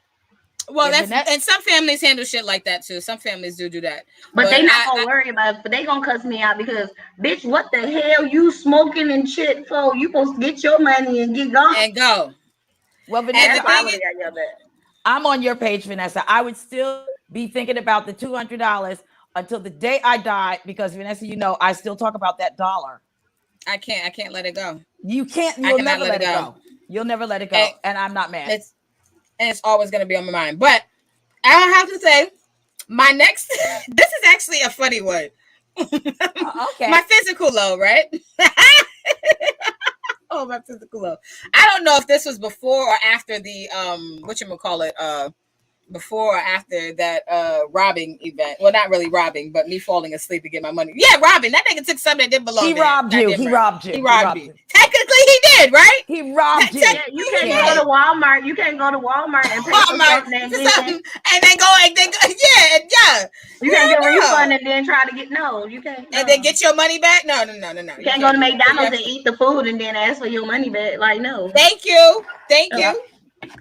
B: Well, and some families handle shit like that too. Some families do that,
C: but they not gonna worry about it. But they gonna cuss me out because, bitch, what the hell you smoking and shit for? You supposed to get your money and get gone
B: and go.
A: Well, Vanessa, I'm on your page, Vanessa. I would still be thinking about the $200 until the day I die because, Vanessa, you know, I still talk about that dollar.
B: I can't let it go.
A: You can't. You'll never let it go. You'll never let it go. And I'm not mad.
B: It's always going to be on my mind. But I have to say, my next, this is actually a funny one.
A: Okay.
B: My physical low, right? Oh, my physical low. I don't know if this was before or after the before or after that robbing event. Well, not really robbing, but me falling asleep to get my money. Yeah, robbing. That nigga took something that didn't belong.
A: He robbed you. He robbed you.
B: He robbed you. Technically, he did, right?
A: He robbed you.
C: Yeah, you can't go to Walmart. You can't go to Walmart and pay for something and
B: then go. Yeah.
C: You can't get a refund and then try to get you can't.
B: And then get your money back. No.
C: You can't go to McDonald's and eat the food and then ask for your money back. Like no.
B: Thank you.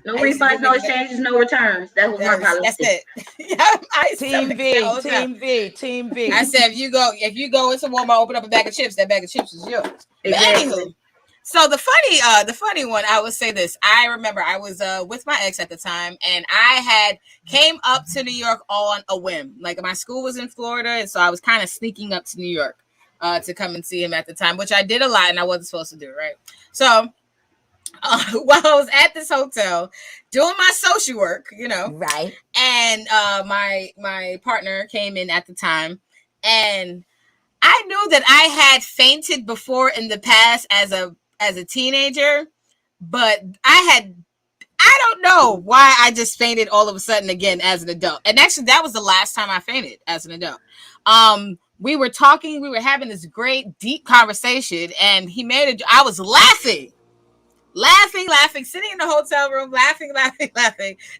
B: No
C: refunds, no exchanges, no returns. That was my policy.
B: That's it.
A: Team V.
B: I said if you go into Walmart, open up a bag of chips, that bag of chips is yours.
C: Exactly.
B: Anywho, so the funny one, I would say this. I remember I was with my ex at the time, and I had came up to New York on a whim. Like my school was in Florida, and so I was kind of sneaking up to New York to come and see him at the time, which I did a lot, and I wasn't supposed to do, right? So while I was at this hotel doing my social work, you know,
A: right,
B: and my partner came in at the time, and I knew that I had fainted before in the past as a teenager, but I don't know why I just fainted all of a sudden again as an adult. And actually, that was the last time I fainted as an adult. We were talking, we were having this great deep conversation, and I was laughing, sitting in the hotel room, laughing.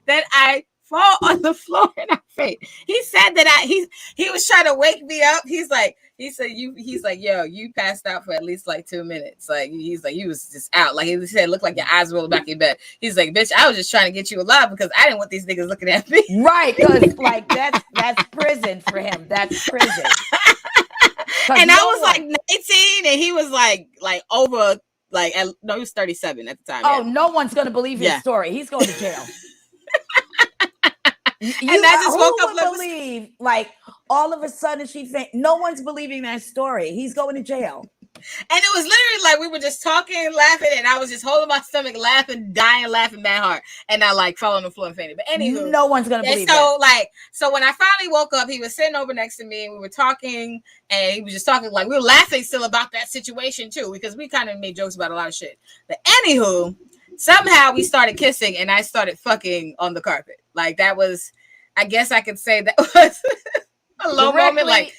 B: Then I fall on the floor and I faint. He said that he was trying to wake me up. He's like, yo, you passed out for at least like 2 minutes. Like, he's like, you was just out. Like he said, looked like your eyes rolled back in your bed. He's like, bitch, I was just trying to get you alive because I didn't want these niggas looking at me.
A: Right, because like that's prison for him. That's prison.
B: And I was like 19 and he was like over. He was 37 at the time.
A: Oh, yeah. No one's going to believe his story. He's going to jail.
B: And I just woke up.
A: Believe, like, all of a sudden she faint. No one's believing that story. He's going to jail.
B: And it was literally like we were just talking, laughing, and I was just holding my stomach, laughing that hard. And I like fell on the floor and fainted. But anywho,
A: no one's gonna believe that.
B: So when I finally woke up, he was sitting over next to me, and we were talking, and he was just talking like we were laughing still about that situation too, because we kind of made jokes about a lot of shit. But anywho, somehow we started kissing, and I started fucking on the carpet. Like that was, I guess I could say that was a low moment, like.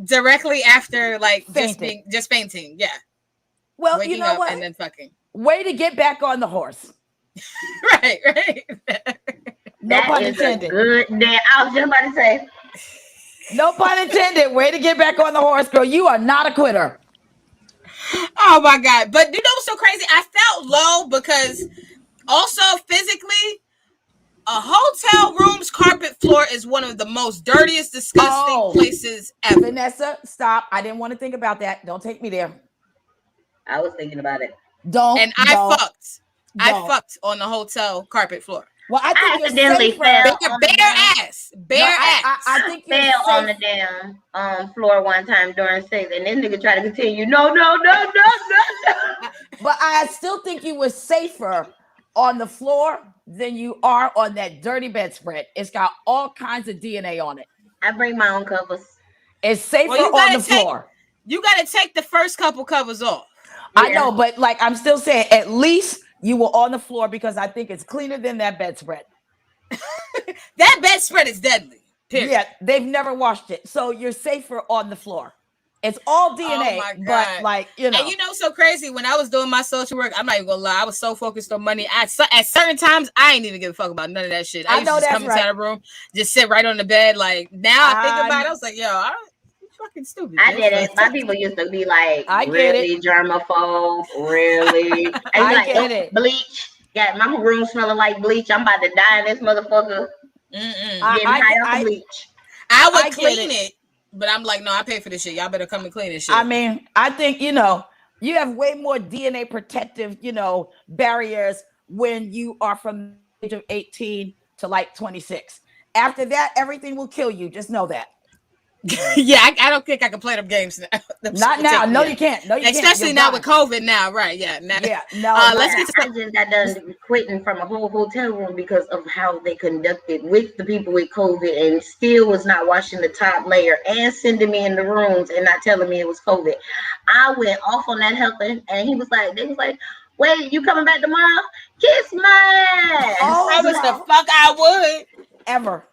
B: Directly after, like,
A: fainting.
B: just fainting, yeah.
A: Well, waking you know what?
B: And then fucking.
A: Way to get back on the horse.
B: Right.
A: No pun intended.
C: Good day. I was just about to say.
A: No pun intended. Way to get back on the horse, girl. You are not a quitter.
B: Oh my God! But you know what's so crazy? I felt low because also physically. A hotel room's carpet floor is one of the most dirtiest, disgusting places ever.
A: Vanessa, stop. I didn't want to think about that. Don't take me there.
C: I was thinking about it.
B: I fucked on the hotel carpet floor.
A: Well, I think
C: accidentally fell.
B: Bare ass.
A: I think you
C: fell on the damn floor one time during sex, and this nigga tried to continue. No.
A: But I still think you were safer on the floor than you are on that dirty bedspread. It's got all kinds of DNA on it.
C: I bring my own covers.
A: It's safer on the floor.
B: You got to take the first couple covers off.
A: Yeah. I know, but like I'm still saying, at least You were on the floor because I think it's cleaner than that bedspread.
B: That bedspread is deadly. Period.
A: Yeah, they've never washed it. So you're safer on the floor. It's all DNA, but like, you know.
B: And you know, so crazy. When I was doing my social work, I'm not even gonna lie, I was so focused on money. At certain times, I ain't even give a fuck about none of that shit. I used to just come inside the room, just sit right on the bed. Like, now I think about it, I was like, yo, I'm fucking stupid.
C: I did it. My people used to be like, really germaphobe, really. I get it. Bleach. Yeah, my room smelling like bleach. I'm about to die in this motherfucker. Getting high off bleach.
B: I would clean it. But I'm like, no, I pay for this shit. Y'all better come and clean this shit.
A: I mean, I think, you know, you have way more DNA protective, you know, barriers when you are from the age of 18 to like 26. After that, everything will kill you. Just know that.
B: Yeah, I don't think I can play them games now.
A: Not now. No, you can't. No, you can't.
B: Especially now with COVID now, right? Yeah. Now,
C: no. Let's get I just got done quitting from a whole hotel room because of how they conducted with the people with COVID and still was not washing the top layer and sending me in the rooms and not telling me it was COVID. I went off on that helper and they was like, wait, you coming back tomorrow? Kiss my ass.
B: Oh, I wish the fuck I would.
A: Ever.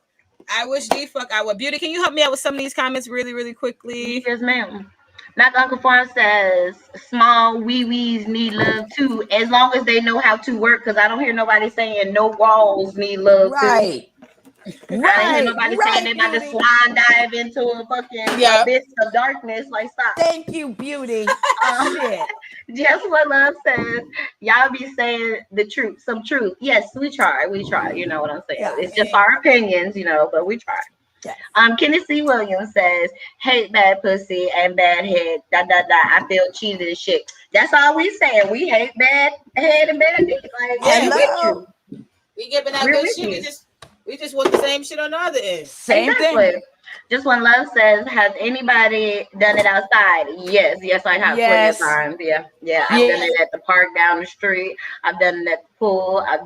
B: I wish the fuck I would. Beauty, can you help me out with some of these comments really, really quickly?
C: Yes, ma'am. Not Uncle Farm says small wee-wees need love too, as long as they know how to work, because I don't hear nobody saying no walls need love too.
A: Right.
C: I didn't hear nobody saying they about to slide dive into a fucking abyss of darkness. Like, stop.
A: Thank you, Beauty. Shit.
C: Just what love says. Y'all be saying the truth, some truth. Yes, we try. You know what I'm saying? Yeah, it's just our opinions, you know, but we try.
A: Yes.
C: Kenneth C. Williams says, hate bad pussy and bad head. ... I feel cheated and shit. That's all we say. We hate bad head and bad dick. Like,
B: hello. We giving out good shit. We just want the same shit on the other end.
A: Same thing.
C: Just when love says, has anybody done it outside? Yes, I have plenty of times. Yeah. I've done it at the park down the street. I've done it at the pool. I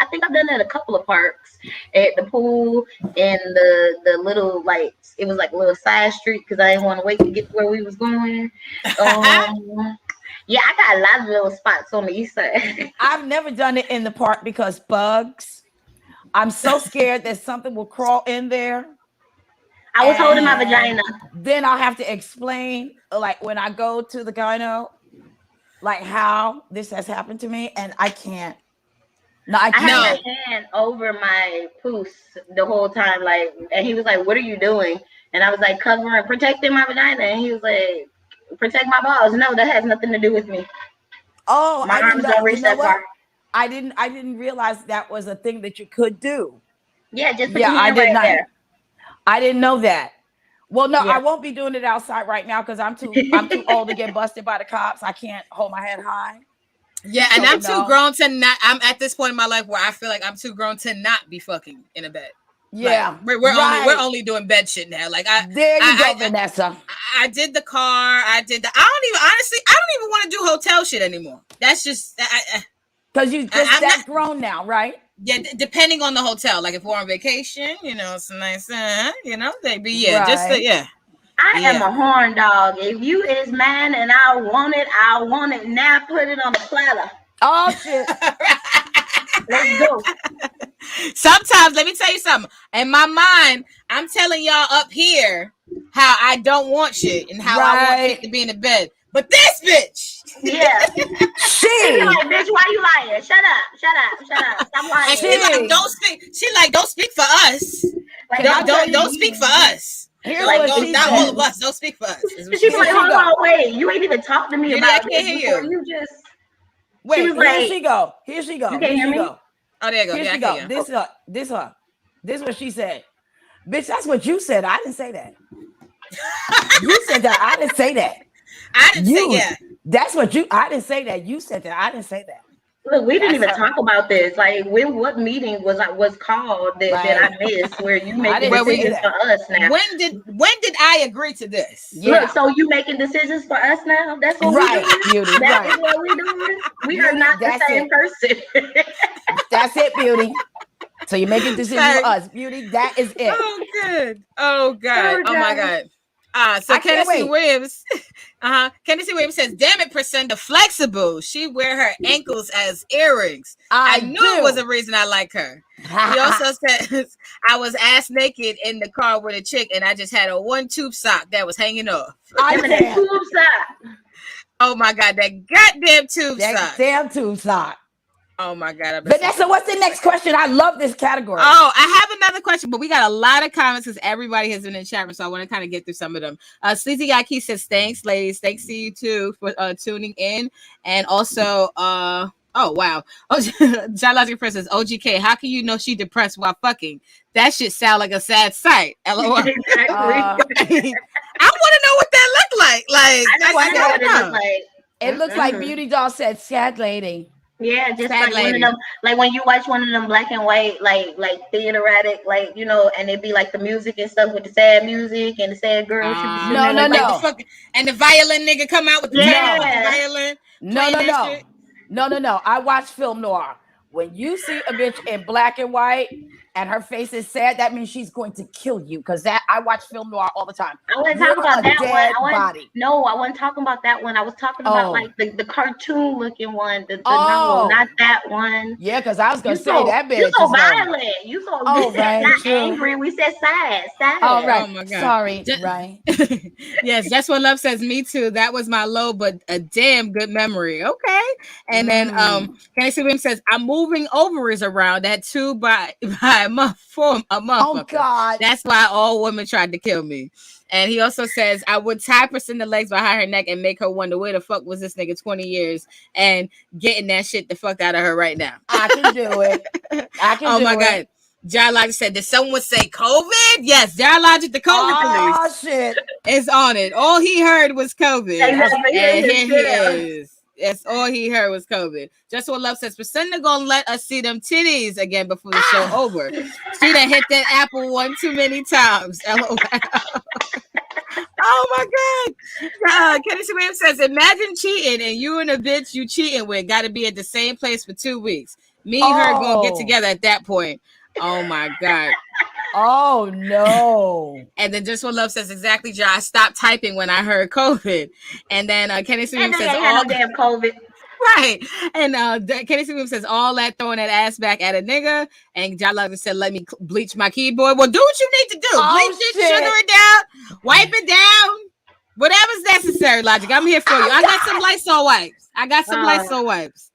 C: think I've done it at a couple of parks. At the pool and the little, like, it was like a little side street because I didn't want to wait to get to where we was going. Yeah, I got a lot of little spots on the east side.
A: I've never done it in the park because bugs. I'm so scared that something will crawl in there.
C: I was holding my vagina.
A: Then I'll have to explain, like, when I go to the gyno, like, how this has happened to me, and I can't. No, I can't.
C: I had my hand over my poos the whole time, like, and he was like, "What are you doing?" And I was like, "Covering, protecting my vagina." And he was like, "Protect my balls." No, that has nothing to do with me.
A: Oh,
C: my arms don't reach that far.
A: I didn't realize that was a thing that you could do.
C: Yeah, just put your hand right there.
A: I didn't know that. Well, no, I won't be doing it outside right now because I'm too old to get busted by the cops. I can't hold my head high.
B: Yeah, and I'm too grown to not. I'm at this point in my life where I feel like I'm too grown to not be fucking in a bed.
A: Yeah,
B: like, we're only doing bed shit now. Like
A: there you go, Vanessa.
B: I did the car. I did the. I don't even want to do hotel shit anymore. That's just
A: because you just that grown now, right?
B: Yeah, depending on the hotel. Like if we're on vacation, you know, it's nice, you know, they be
C: I am a horn dog. If you is mine and I want it now. Put it on the platter.
A: Oh shit.
C: Let's go.
B: Sometimes, let me tell you something. In my mind, I'm telling y'all up here how I don't want shit and how I want shit to be in the bed. But this bitch,
C: she like, bitch, why you lying? Shut up. Stop lying.
B: And she like, don't speak. She like, don't speak for us. Like, don't speak for us.
A: Here's like,
B: not all of us. Don't speak for us.
C: She's like, hold on, wait. You ain't even talked to me about
B: this before.
C: You just
A: wait. Here she go.
C: You can't hear me?
B: Oh, there you go.
A: Here she go. This is what she said. Bitch, that's what you said. I didn't say that. You said that. I didn't say that.
B: I didn't say that.
A: That's what you. I didn't say that. You said that. I didn't say that.
C: Look, we didn't even talk about this. Like, what meeting was called that I missed? Where you making decisions for us now?
B: When did I agree to this?
C: Yeah. Look, so you making decisions for us now? That's what
A: we
C: doing.
A: Beauty.
C: That's what we doing. We are not the same person.
A: That's it, Beauty. So you're making decisions for us, Beauty. That is it.
B: Oh, good. Oh, God. Oh, my God. So Kennedy Williams, Kennedy Williams says, "Damn it, Priscilla, flexible. She wear her ankles as earrings. I knew it was a reason I like her." He also says, "I was ass naked in the car with a chick, and I just had a one tube sock that was hanging off."
C: That tube sock.
B: Oh my God, that goddamn tube sock.
A: That damn tube sock.
B: Oh my God.
A: Vanessa, what's the next question? I love this category.
B: Oh, I have another question, but we got a lot of comments because everybody has been in chat room, so I want to kind of get through some of them. Sleazy Guy Key says, "Thanks, ladies. Thanks to you too for tuning in." And also, oh wow. Oh, John Logic Press says, "OGK, how can you know she depressed while fucking? That shit sound like a sad sight." LOL. I want to know what that looked like. Like,
C: I know what it looks like.
A: It looks like Beauty Doll said, "Sad lady."
C: Yeah, just
B: sad
C: like
B: lady.
C: one of them, like when you watch one of them black and white, like theatric, like, you know, and it'd be like the music and stuff with the sad music and the sad girl.
A: No.
B: And the violin nigga come out with the violin.
A: No. I watch film noir. When you see a bitch in black and white and her face is sad, that means she's going to kill you. Because I watch film noir all the time.
C: I wasn't talking about that one. I wasn't talking about that one. I was talking about like the cartoon looking one. The novel, not that one.
A: Yeah, because I was going to say that bitch.
C: You so violent. You so not angry. We said sad.
A: Oh, right.
B: Oh, my God.
A: Sorry. Right.
B: Yes, Just What Love says, "Me too. That was my low, but a damn good memory." Okay. And then Candy Williams says, "I'm moving ovaries around that too by a month for a month."
A: Oh God.
B: That's why all women tried to kill me. And he also says, "I would tie Priscilla legs behind her neck and make her wonder where the fuck was this nigga 20 years and getting that shit the fuck out of her right now."
A: I can do it.
B: Oh my God. John Logic said, "Did someone say COVID?" Yes, John Logic, the COVID police.
A: Oh shit.
B: Is on it. All he heard was COVID.
C: Exactly.
B: And here he is. That's all he heard was COVID. Just What Love says, "Priscilla gonna let us see them titties again before the show over. She done hit that apple one too many times." LOL. Oh my God. Kenny Williams says, "Imagine cheating and you and a bitch you cheating with got to be at the same place for 2 weeks. Me and her gonna get together at that point." Oh my God.
A: Oh no.
B: And then Just What Love says, "Exactly, John. I stopped typing when I heard COVID." And then Kenny Williams says,
C: "All damn COVID."
B: Right. And Kenny Williams says, "All that throwing that ass back at a nigga." And John Lover said, "Let me bleach my keyboard." Well, do what you need to do. Bleach it, sugar it down, wipe it down, whatever's necessary, Logic. I'm here for you. I got some Lysol wipes.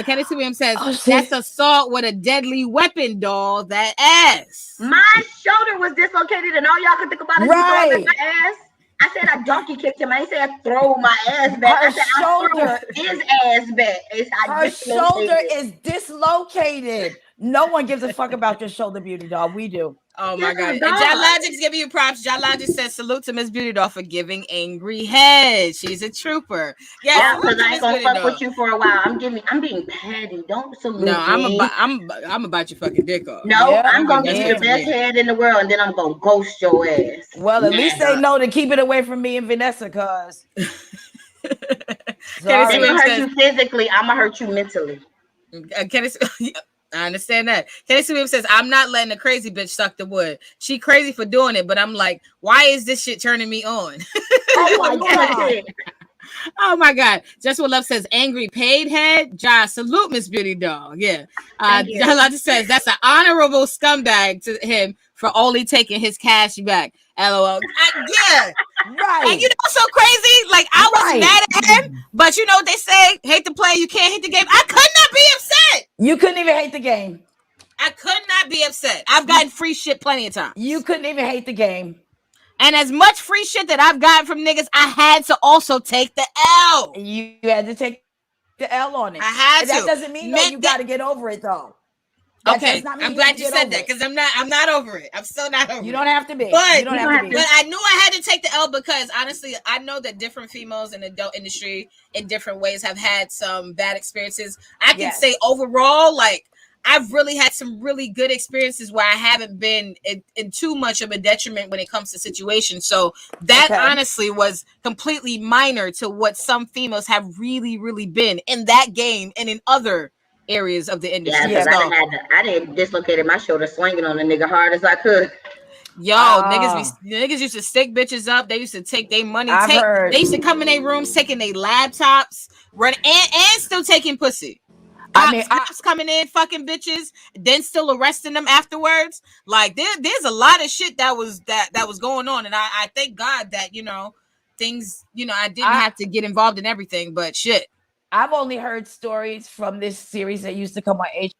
B: Kenny Williams says, "That's assault with a deadly weapon, doll. That ass."
C: My shoulder was dislocated, and all y'all could think about is throwing my ass. I said I donkey kicked him. I didn't say I throw my ass back. I said I threw his ass back.
A: Her shoulder is dislocated. No one gives a fuck about your shoulder, Beauty Doll. We do.
B: Oh my God. And John Logic's giving you props. John Logic says, "Salute to Mz.Beautidoll for giving angry head. She's a trooper."
C: Yeah, because I ain't gonna fuck with you for a while. I'm being petty. Don't salute
B: me. I'm about your fucking dick off.
C: No, I'm gonna give you the best head in the world, and then I'm gonna ghost your ass.
A: Well, at least they know to keep it away from me and Vanessa, cause
C: if it hurt you physically, I'm gonna hurt you mentally.
B: I understand that. Kenny Williams says, "I'm not letting a crazy bitch suck the wood. She crazy for doing it, but I'm like, why is this shit turning me on?"
A: Oh my God.
B: Oh my God. Just What Love says, "Angry paid head." John, salute Mz.Beautidoll. Yeah. John Love says, "That's an honorable scumbag to him for only taking his cash back." LOL. Yeah.
A: Right.
B: And you know so crazy? Like, I was mad at him, but you know what they say? Hate the play, you can't hate the game. I could not be upset.
A: You couldn't even hate the game.
B: I could not be upset. I've gotten free shit plenty of times.
A: You couldn't even hate the game.
B: And as much free shit that I've gotten from niggas, I had to also take the L.
A: You had to take the L on it.
B: I had to.
A: That doesn't mean you got to get over it though.
B: Okay, I'm glad you said that because I'm not over it. I'm still not over it.
A: You don't have to be.
B: But,
A: you don't have to be.
B: But I knew I had to take the L because honestly, I know that different females in the adult industry in different ways have had some bad experiences. I can say overall, like, I've really had some really good experiences where I haven't been in too much of a detriment when it comes to situations. So that honestly was completely minor to what some females have really, really been in that game and in other areas of the industry.
C: Yeah, because I didn't dislocated my shoulder swinging on a nigga hard as I could.
B: Yo, niggas used to stick bitches up. They used to take their money. They used to come in their rooms taking their laptops, run and still taking pussy. Cops coming in, fucking bitches, then still arresting them afterwards. Like there's a lot of shit that was going on, and I thank God that things I didn't have to get involved in everything, but shit.
A: I've only heard stories from this series that used to come on H.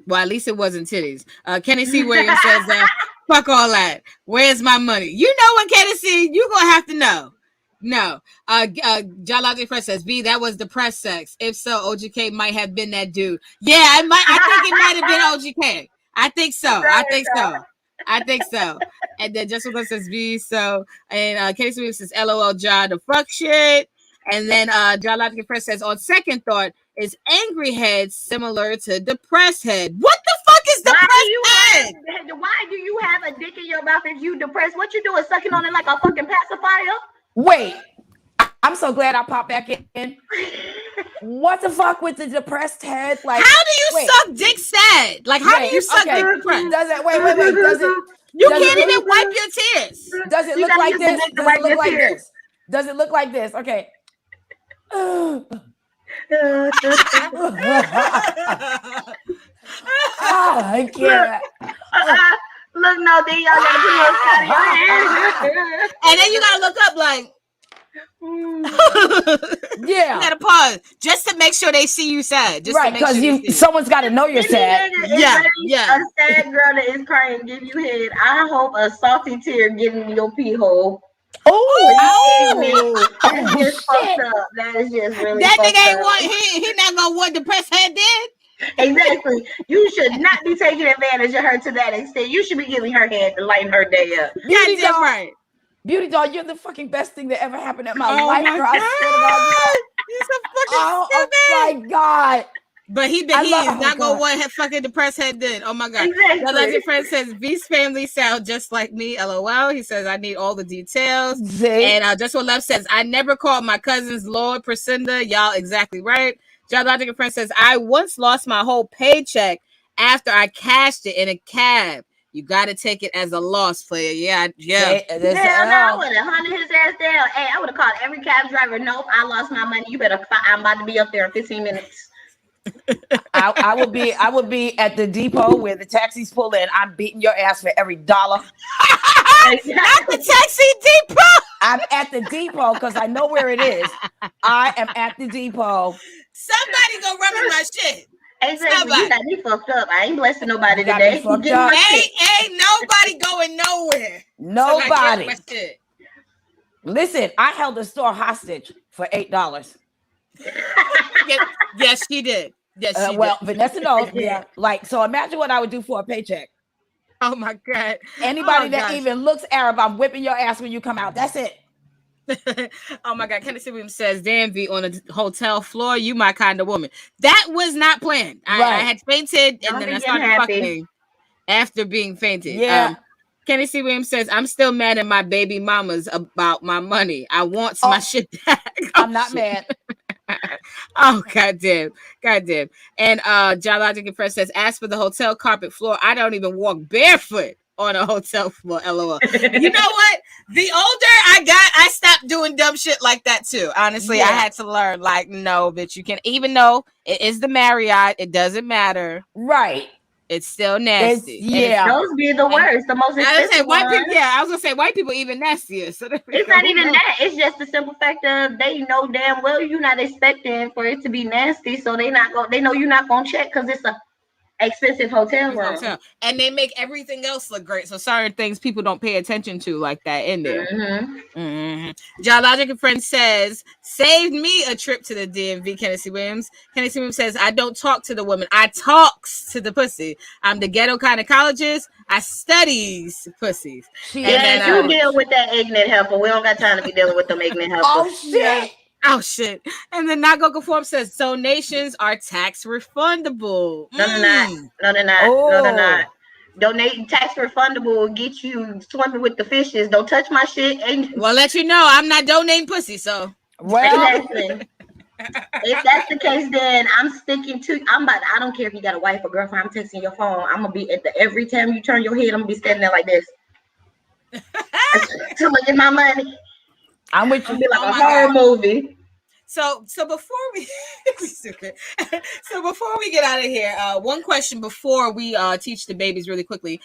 B: Well, at least it wasn't titties. Kenny C. Williams says, fuck all that. Where's my money? You know when Kenny C, you gonna have to know. No. John Logic Press says, B, that was the press sex. If so, OGK might have been that dude. Yeah, I think it might have been OGK. I think so. And then Just One says B, so, and Kenny C. Williams says, LOL, John, the fuck shit. And then John Logic Press says, on second thought, is angry head similar to depressed head? What the fuck is depressed head?
C: Why do you have a dick in your mouth if you depressed? What you doing, sucking on it like a fucking pacifier?
A: Wait, I'm so glad I popped back in. What the fuck with the depressed head? Like,
B: how do you suck dick sad? Like, how do you suck dick depressed?
A: Does it? Wait. Does it?
B: You can't even wipe your tears.
A: Does it look like this? Does it look like this? Does it look like this? Okay. I can't.
C: Look, no, then y'all gotta put your hand.
B: And then you gotta look up like,
A: yeah.
B: You gotta pause just to make sure they see you sad. Just
A: right, because someone's got to know you're sad.
B: Yeah.
C: A sad girl that is crying, give you head. I hope a salty tear getting your pee hole. That's just fucked up. That is just really.
B: That nigga ain't want. He not gonna want depressed head did.
C: Exactly. You should not be taking advantage of her to that extent. You should be giving her head to lighten her day up.
B: Beautidoll, right?
A: Beautidoll, you're the fucking best thing that ever happened in my life, girl. I swear to God.
B: You're so fucking stupid.
A: Oh my God.
B: But he is not gonna want her fucking depressed head then. Oh my God.
C: Exactly.
B: My legend friend says V's family sound just like me. LOL. He says I need all the details. And Just What Love says I never called my cousins Lord Priscinda. Y'all exactly right. John Logic friend says I once lost my whole paycheck after I cashed it in a cab. You gotta take it as a loss, player. Yeah.
C: Hell no, I would have hunted his ass down. Hey, I would have called every cab driver. Nope, I lost my money. You better. I'm about to be up there in 15 minutes.
A: I would be at the depot where the taxis pull in. I'm beating your ass for every dollar.
B: Not the taxi depot.
A: I'm at the depot because I know where it is. I am at the depot.
B: Somebody go run my shit.
C: Exactly. You got me fucked up. I ain't blessing nobody today.
B: Ain't nobody going nowhere.
A: Nobody. Listen, I held the store hostage for $8.
B: Yes, she did. Yes, she
A: well,
B: did.
A: Vanessa knows. Yeah. Like, so imagine what I would do for a paycheck.
B: Oh my God.
A: Anybody that even looks Arab, I'm whipping your ass when you come out. That's it.
B: Oh my God. Kenneth Williams says, damn, V, on a hotel floor, you my kind of woman. That was not planned. I had fainted and then I started fucking after being fainted.
A: Yeah.
B: Kenny C. Williams says, I'm still mad at my baby mamas about my money. I want my shit back.
A: I'm not mad.
B: Oh, goddamn. And John Logic and Fresh says, as for the hotel carpet floor, I don't even walk barefoot on a hotel floor. LOL. You know what? The older I got, I stopped doing dumb shit like that too. Honestly, I had to learn, like, no, bitch, you can, even though it is the Marriott, it doesn't matter.
A: Right.
B: It's still nasty.
C: Those be the worst, the most expensive ones.
B: I was gonna say white people even nastier. So
C: it's not even that. It's just the simple fact of they know damn well you're not expecting for it to be nasty, so they know you're not gonna check because it's a expensive hotel room.
B: And they make everything else look great. So certain things people don't pay attention to like that in there. John Logic and Friends says, saved me a trip to the DMV, Kennedy Williams. Kennedy Williams says, I don't talk to the woman. I talks to the pussy. I'm the ghetto gynecologist. I studies pussies.
C: You deal with that ignorant heifer. We don't got time to be dealing with them ignorant heifers.
B: Oh shit. And then Not Go Form says donations are tax refundable.
C: No, they're not. Donate tax refundable will get you swimming with the fishes. Don't touch my shit.
B: Well, let you know I'm not donating pussy, so
A: well.
C: If that's the case, then I'm sticking to. I don't care if you got a wife or girlfriend. I'm texting your phone. I'm gonna be every time you turn your head. I'm gonna be standing there like this to look at my money.
A: I'm with
C: I'm
A: you.
C: gonna be like
B: Oh
C: a
B: my
C: horror
B: God.
C: movie.
B: So before we stupid. So before we get out of here, one question before we teach the babies really quickly,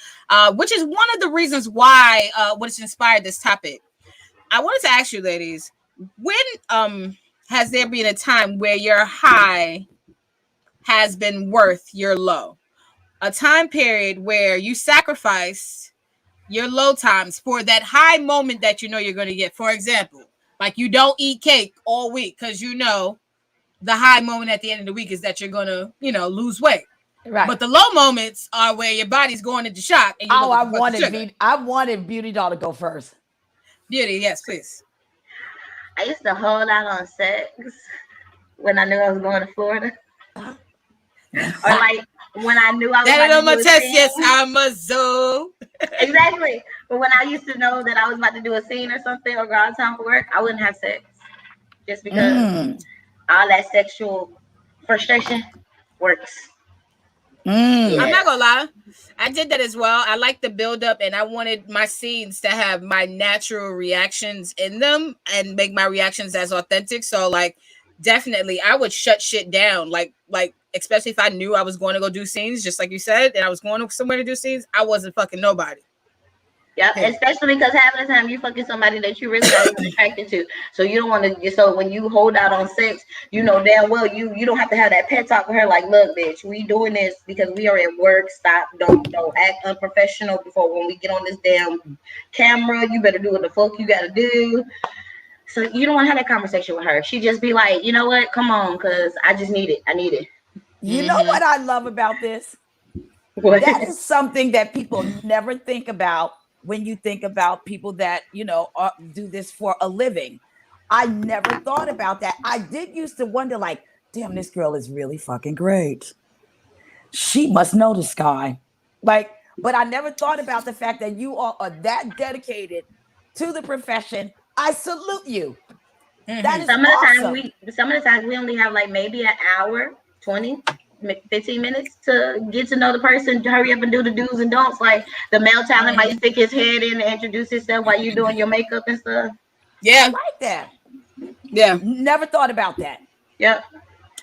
B: which is one of the reasons why what has inspired this topic. I wanted to ask you, ladies, when has there been a time where your high has been worth your low? A time period where you sacrifice your low times for that high moment that you know you're going to get. For example, like you don't eat cake all week because you know the high moment at the end of the week is that you're going to, lose weight.
A: Right.
B: But the low moments are where your body's going into shock and you're looking for fucking sugar.
A: I wanted Beauty Doll to go first.
B: Beauty, yes, please.
C: I used to hold out on sex when I knew I was going to Florida, or like when I knew I was
B: That
C: about
B: on
C: to
B: my
C: do a
B: test,
C: scene.
B: yes, I'm a zoo.
C: Exactly. But when I used to know that I was about to do a scene or something or go out of town for work, I wouldn't have sex just because all that sexual frustration works.
B: I'm
C: Yeah.
B: not gonna lie. I did that as well. I like the build up and I wanted my scenes to have my natural reactions in them and make my reactions as authentic. So like definitely I would shut shit down. Like especially if I knew I was going to go do scenes, just like you said, and I was going somewhere to do scenes, I wasn't fucking nobody.
C: Yeah,
B: Yeah.
C: especially because half of the time you fucking somebody that you really not even attracted to. So you don't want to. So when you hold out on sex, you know damn well you don't have to have that pet talk with her. Like, look, bitch, we doing this because we are at work. Stop. Don't act unprofessional before when we get on this damn camera. You better do what the fuck you gotta do. So you don't want to have that conversation with her. She just be like, you know what? Come on, cause I just need it. I need it.
A: You know what I love about this?
C: What?
A: That is something that people never think about when you think about people that, do this for a living. I never thought about that. I did used to wonder, like, damn, this girl is really fucking great. She must know this guy. Like, but I never thought about the fact that you all are that dedicated to the profession. I salute you. That is awesome.
C: Some of the times we only have like maybe an hour, 20, 15 minutes to get to know the person. Hurry up and do the do's and don'ts. Like the male talent might stick his head in and introduce himself while you doing your makeup and stuff.
B: Yeah.
A: I like that.
B: Yeah.
A: Never thought about that.
C: Yep.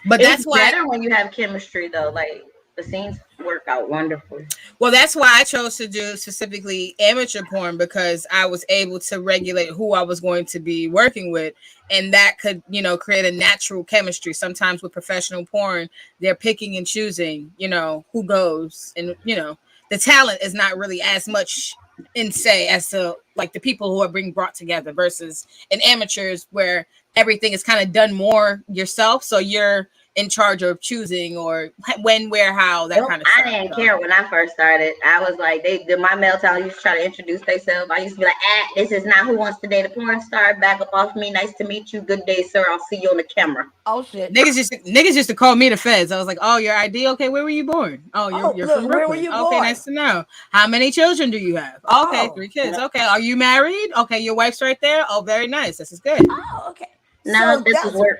B: But that's why
C: better when you have chemistry though. Like the scenes work out wonderfully.
B: Well, that's why I chose to do specifically amateur porn, because I was able to regulate who I was going to be working with, and that could, create a natural chemistry. Sometimes with professional porn, they're picking and choosing, who goes, and the talent is not really as much in say as to like the people who are being brought together versus in amateurs where everything is kind of done more yourself. So you're in charge of choosing or when, where, how, that kind of stuff.
C: I didn't care when I first started. I was like, my male talent used to try to introduce themselves. I used to be like, this is not Who Wants to Date a Porn Star. Back up off me. Nice to meet you. Good day, sir. I'll see you on the camera.
A: Oh shit.
B: Niggas used to call me the feds. I was like, oh, your ID? Okay, where were you born? Oh, you're from Brooklyn.
A: Where were you
B: okay,
A: born?
B: Nice to know. How many children do you have? Okay, 3 kids. Okay, are you married? Okay, your wife's right there. Oh, very nice. This is good.
A: Oh, okay.
C: No, so this is work.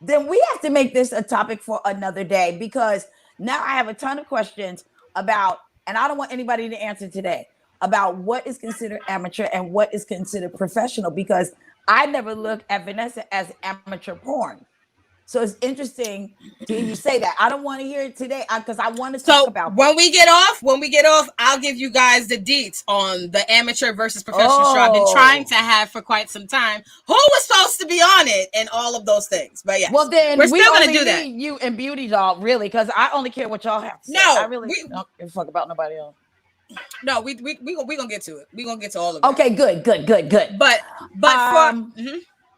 A: Then we have to make this a topic for another day, because now I have a ton of questions about, and I don't want anybody to answer today, about what is considered amateur and what is considered professional, because I never looked at Vanessa as amateur porn. So it's interesting to hear you say that. I don't want to hear it today because I want to talk about
B: when we get off, I'll give you guys the deets on the amateur versus professional show I've been trying to have for quite some time. Who was supposed to be on it and all of those things. But yeah,
A: well then
B: we're still
A: going
B: to do that.
A: You and Beautidoll, really, because I only care what y'all have to say. I really don't give a fuck about nobody else.
B: No, we gonna get to it. We gonna get to all of it.
A: Okay, good.
B: But for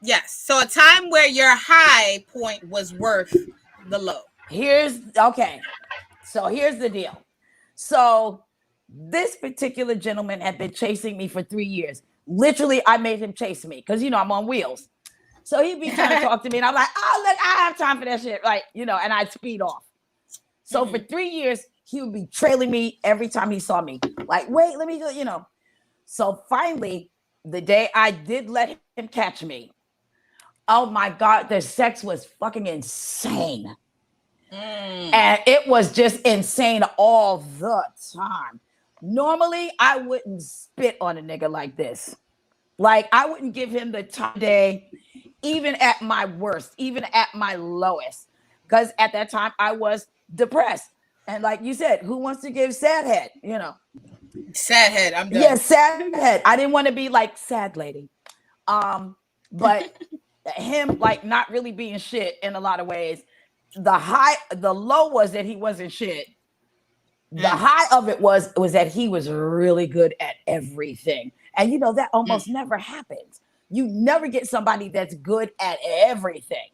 B: yes. So a time where your high point was worth the low.
A: Here's the deal. So this particular gentleman had been chasing me for 3 years. Literally, I made him chase me because I'm on wheels. So he'd be trying to talk to me, and I'm like, oh, look, I have time for that shit. Like, and I'd speed off. So for 3 years, he would be trailing me every time he saw me. Like, wait, let me go, So finally, the day I did let him catch me, Oh my God, the sex was fucking insane. And it was just insane all the time. Normally, I wouldn't spit on a nigga like this. Like, I wouldn't give him the time of day, even at my worst, even at my lowest. Because at that time, I was depressed. And like you said, who wants to give sad head? You know,
B: Sad head. I'm done.
A: yeah, sad head. I didn't want to be like sad lady. But him like not really being shit in a lot of ways. The low was that he wasn't shit. The high of it was that he was really good at everything. And you know, that almost never happens. You never get somebody that's good at everything.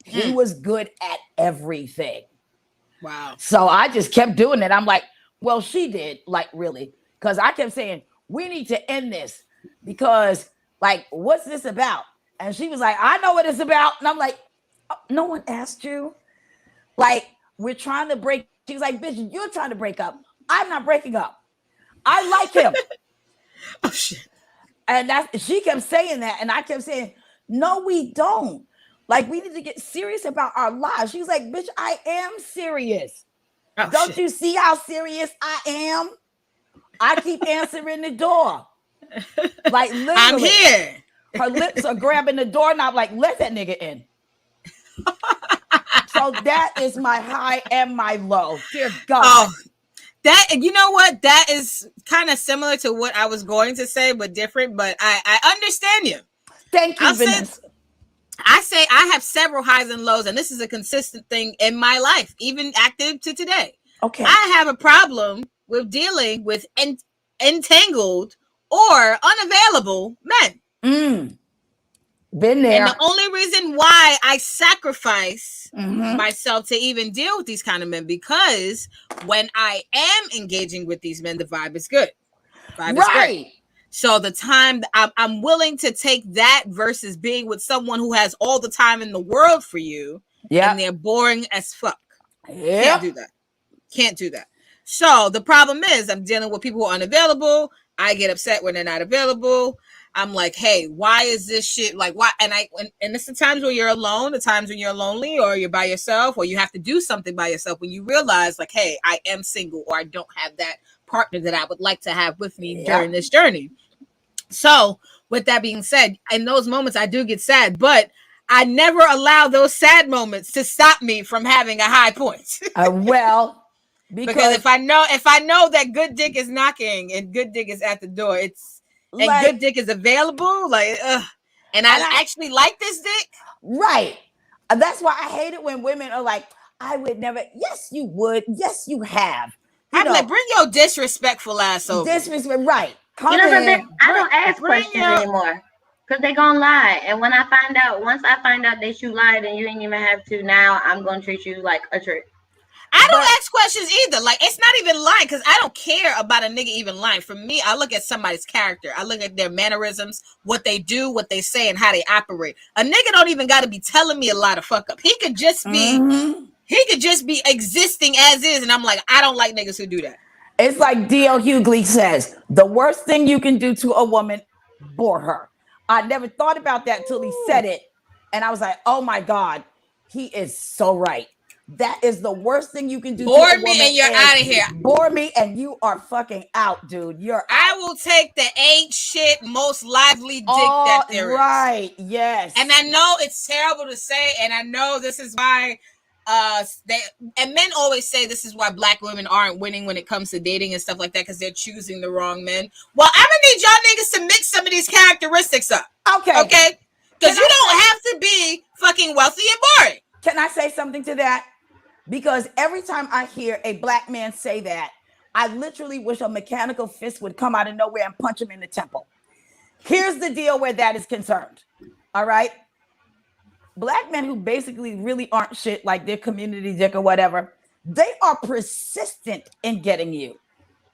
A: He was good at everything.
B: Wow.
A: So I just kept doing it. I'm like, well, she did, like, really. Because I kept saying, we need to end this. Because, like, what's this about? And she was like, I know what it's about. And I'm like, oh, no one asked you. Like, we're trying to break. She was like, bitch, you're trying to break up. I'm not breaking up. I like him.
B: Oh, shit.
A: And she kept saying that. And I kept saying, no, we don't. Like, we need to get serious about our lives. She was like, bitch, I am serious.
B: Oh,
A: Don't
B: shit.
A: you see how serious I am? I keep answering the door. Like, literally.
B: I'm here.
A: Her lips are grabbing the doorknob like, let that nigga in. So that is my high and my low. Dear God.
B: Oh, that, you know what? That is kind of similar to what I was going to say, but different. But I understand you.
A: Thank you, Vanessa.
B: I say I have several highs and lows, and this is a consistent thing in my life, even active to today.
A: Okay.
B: I have a problem with dealing with entangled or unavailable men.
A: Been there.
B: And the only reason why I sacrifice myself to even deal with these kind of men, because when I am engaging with these men, the vibe is good. Vibe is great. So the time I'm willing to take that versus being with someone who has all the time in the world for you, and they're boring as fuck. Can't do that. Can't do that. So the problem is I'm dealing with people who are unavailable. I get upset when they're not available. I'm like, hey, why is this shit like why? And it's the times when you're alone, the times when you're lonely, or you're by yourself, or you have to do something by yourself, when you realize like, hey, I am single, or I don't have that partner that I would like to have with me during this journey. So with that being said, in those moments I do get sad, but I never allow those sad moments to stop me from having a high point.
A: Well,
B: because if I know that good dick is knocking and good dick is at the door, and good dick is available, like, and I actually like this dick.
A: Right. That's why I hate it when women are like, I would never. Yes, you would. Yes, you have.
B: I'm like, bring your disrespectful ass over.
A: Disrespect, right.
C: You know something? I don't ask questions anymore. Because they're going to lie. And when once I find out that you lied and you didn't even have to, now I'm going to treat you like a trick.
B: I don't ask questions either. Like, it's not even lying, because I don't care about a nigga even lying. For me, I look at somebody's character. I look at their mannerisms, what they do, what they say, and how they operate. A nigga don't even got to be telling me a lot of fuck up. He could just be existing as is, and I'm like, I don't like niggas who do that.
A: It's like D.L. Hughley says, the worst thing you can do to a woman, bore her. I never thought about that till he said it, and I was like, oh my God, he is so right. That is the worst thing you can do.
B: Bore me and you're out of here.
A: Bore me and you are fucking out, dude. You're out.
B: I will take the ain't shit, most lively dick that there is.
A: Right, yes.
B: And I know it's terrible to say, and I know this is why men always say this is why black women aren't winning when it comes to dating and stuff like that, because they're choosing the wrong men. Well, I'm gonna need y'all niggas to mix some of these characteristics up. Okay? Because you don't have to be fucking wealthy and boring.
A: Can I say something to that? Because every time I hear a black man say that, I literally wish a mechanical fist would come out of nowhere and punch him in the temple. Here's the deal where that is concerned. All right. Black men who basically really aren't shit, like their community dick or whatever, they are persistent in getting you.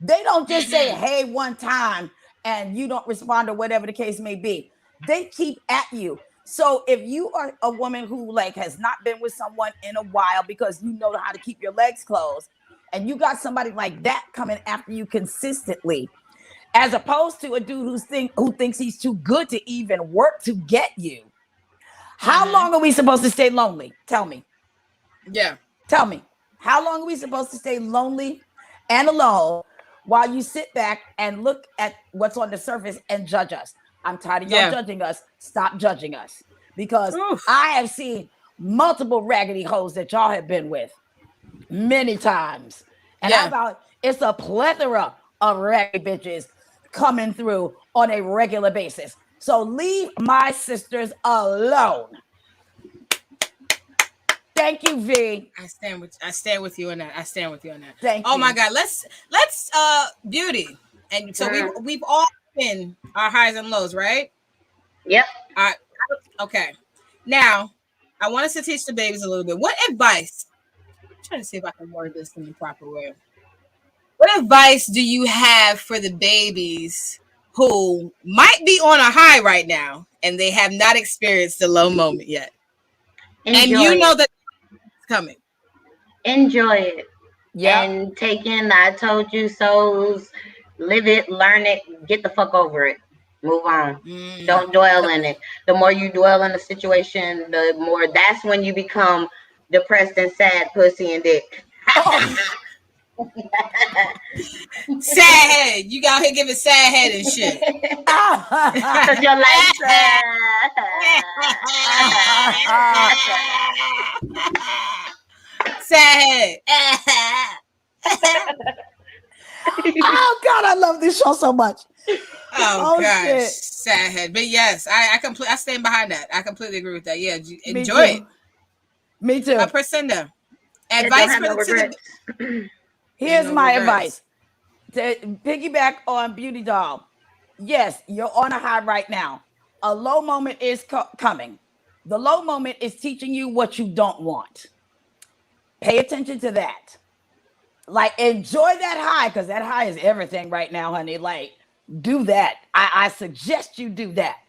A: They don't just say, hey, one time and you don't respond or whatever the case may be. They keep at you. So if you are a woman who like has not been with someone in a while because you know how to keep your legs closed, and you got somebody like that coming after you consistently, as opposed to a dude who thinks he's too good to even work to get you, How long are we supposed to stay lonely? Tell me.
B: Yeah.
A: Tell me. How long are we supposed to stay lonely and alone while you sit back and look at what's on the surface and judge us? I'm tired of y'all judging us. Stop judging us. Because I have seen multiple raggedy hoes that y'all have been with many times. And how about it's a plethora of raggedy bitches coming through on a regular basis. So leave my sisters alone. Thank you, V.
B: I stand with you on that. I stand with you on that.
A: Thank you.
B: Oh my God. Let's Beauty. And so we've all been our highs and lows, right?
C: Yep.
B: All right. Okay. Now, I want us to teach the babies a little bit. What advice? I'm trying to see if I can word this in the proper way. What advice do you have for the babies who might be on a high right now and they have not experienced the low moment yet? And you know that it's coming.
C: Enjoy it. Yeah. And take in the I told you so's, live it, learn it, get the fuck over it. Move on. Don't dwell in it. The more you dwell in the situation, the more that's when you become depressed and sad, pussy and dick.
B: Sad head. You got here giving sad head and shit.
C: Because you're like
B: sad head.
A: Oh God, I love this show so much.
B: Oh gosh, shit. Sad head. But yes, I stand behind that. I completely agree with that. Yeah, enjoy it.
A: Me too.
B: Priscinda, advice for
A: Here's my advice. To piggyback on Beautidoll. Yes, you're on a high right now. A low moment is coming. The low moment is teaching you what you don't want. Pay attention to that. Like, enjoy that high, because that high is everything right now, honey. Like, do that. I suggest you do that.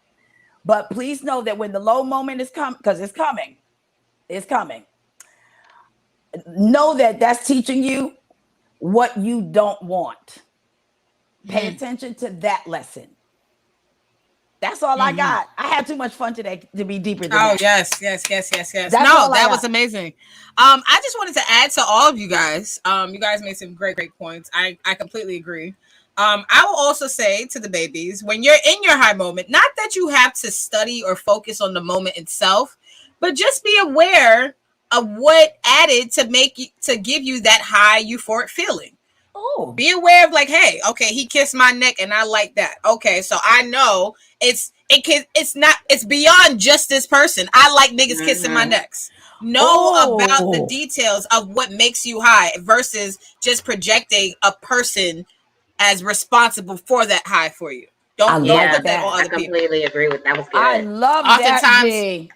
A: But please know that when the low moment is coming, because it's coming, know that that's teaching you what you don't want. Pay attention to that lesson. That's all I got. I had too much fun today to be deeper than that.
B: Yes. That was amazing. I just wanted to add to all of you guys. You guys made some great points. I completely agree. I will also say to the babies, when you're in your high moment, not that you have to study or focus on the moment itself, but just be aware of what added to give you that high euphoric feeling. Oh, be aware of like, hey, okay, he kissed my neck and I like that. Okay, so I know it's beyond just this person. I like niggas kissing my necks. Know about the details of what makes you high versus just projecting a person as responsible for that high for you. Don't put that on other people. I completely
C: agree with that. Was good.
A: I love that.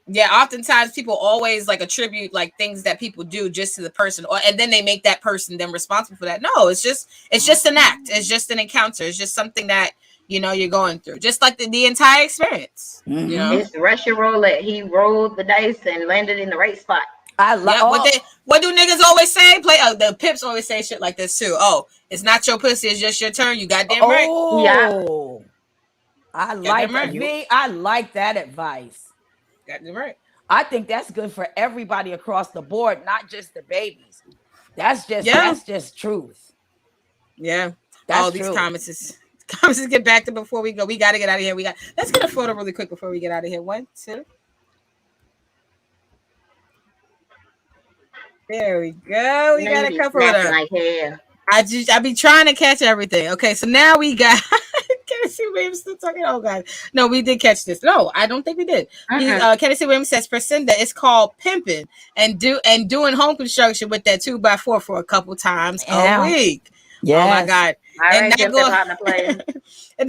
B: Yeah, oftentimes people always like attribute like things that people do just to the person, and then they make that person then responsible for that. No, it's just an act. It's just an encounter. It's just something that you're going through, just like the entire experience.
C: It's Russian roulette. He rolled the dice and landed in the right spot.
A: I love
B: what do niggas always say? The Pips always say shit like this too. Oh, it's not your pussy, it's just your turn. You goddamn right.
A: Yeah. I like that. I like that advice.
B: Goddamn right.
A: I think that's good for everybody across the board, not just the babies. That's just truth.
B: Yeah. All these comments get back to before we go. We got to get out of here. Let's get a photo really quick before we get out of here. 1, 2. There we go. We got a couple of them. Like hair. I be trying to catch everything. Okay, so now we got. Kennedy Williams still talking. Oh God, no, we did catch this. No, I don't think we did. Kennedy Williams says, "Priscinda, it's called pimping and doing home construction with that 2x4 for a couple times a week." Yes. Oh my God. And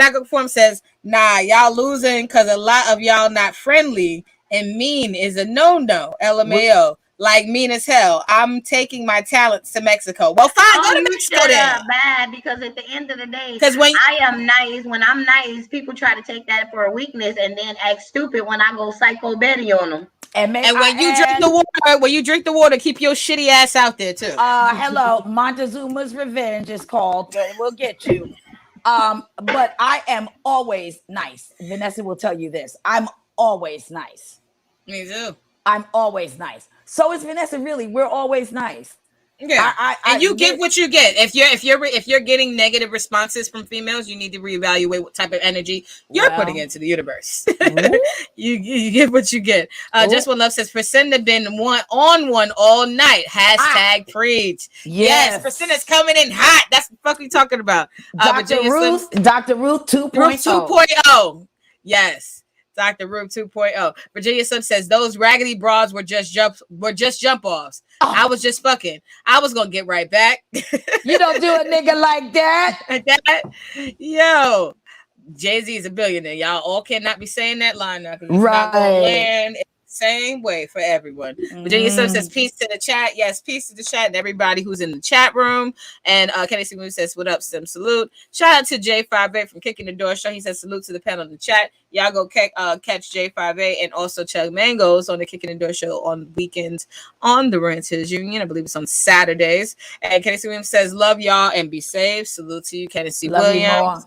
B: Nago Form says, "Nah, y'all losing because a lot of y'all not friendly and mean is a no-no. LMAO. Like mean as hell. I'm taking my talents to Mexico." Well, fine, go to Mexico then.
C: Bad, because at the end of the day, I am nice. When I'm nice, people try to take that for a weakness and then act stupid when I go psycho Betty on them.
B: And when you drink the water, keep your shitty ass out there too.
A: Hello, Montezuma's revenge is called. We'll get you. But I am always nice. Vanessa will tell you this. I'm always nice.
B: Me too.
A: I'm always nice. So is Vanessa. Really, we're always nice.
B: Yeah, and you get what you get. If you're getting negative responses from females, you need to reevaluate what type of energy you're putting into the universe. you get what you get. Just One Love says Priscilla been on one all night. Hashtag preach. Yes, Priscilla's coming in hot. That's the fuck we talking about.
A: Dr. Ruth 2.0.
B: Ruth 2.0. Yes. Dr. Ruth 2.0. Virginia Slim says those raggedy bras were just jump offs. Oh. I was just fucking. I was gonna get right back.
A: You don't do a nigga like that.
B: Yo, Jay-Z is a billionaire. Y'all all cannot be saying that line now because it's not gonna land same way for everyone. Virginia Slim says peace to the chat. Yes, peace to the chat and everybody who's in the chat room. And Kenny C. says, what up, Sim? Salute. Shout out to J58 from Kicking the Door Show. He says salute to the panel in the chat. Y'all go catch J58 and also Chug Mangoes on the Kicking the Door Show on weekends on the Renters Union. I believe it's on Saturdays. And Kenny C. Williams says, love y'all and be safe. Salute to you, Kenny C. Williams.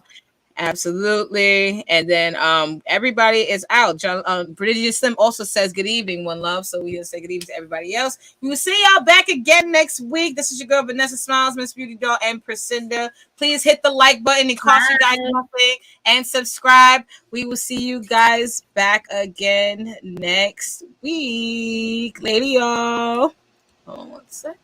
B: Absolutely. And then everybody is out. Bridget Slim also says good evening, One Love. So we'll say good evening to everybody else. We will see y'all back again next week. This is your girl Vanessa Smilez, Mz.Beautidoll, and Priscilla. Please hit the like button. It costs you guys nothing. And subscribe. We will see you guys back again next week. Later, y'all. Hold on one sec.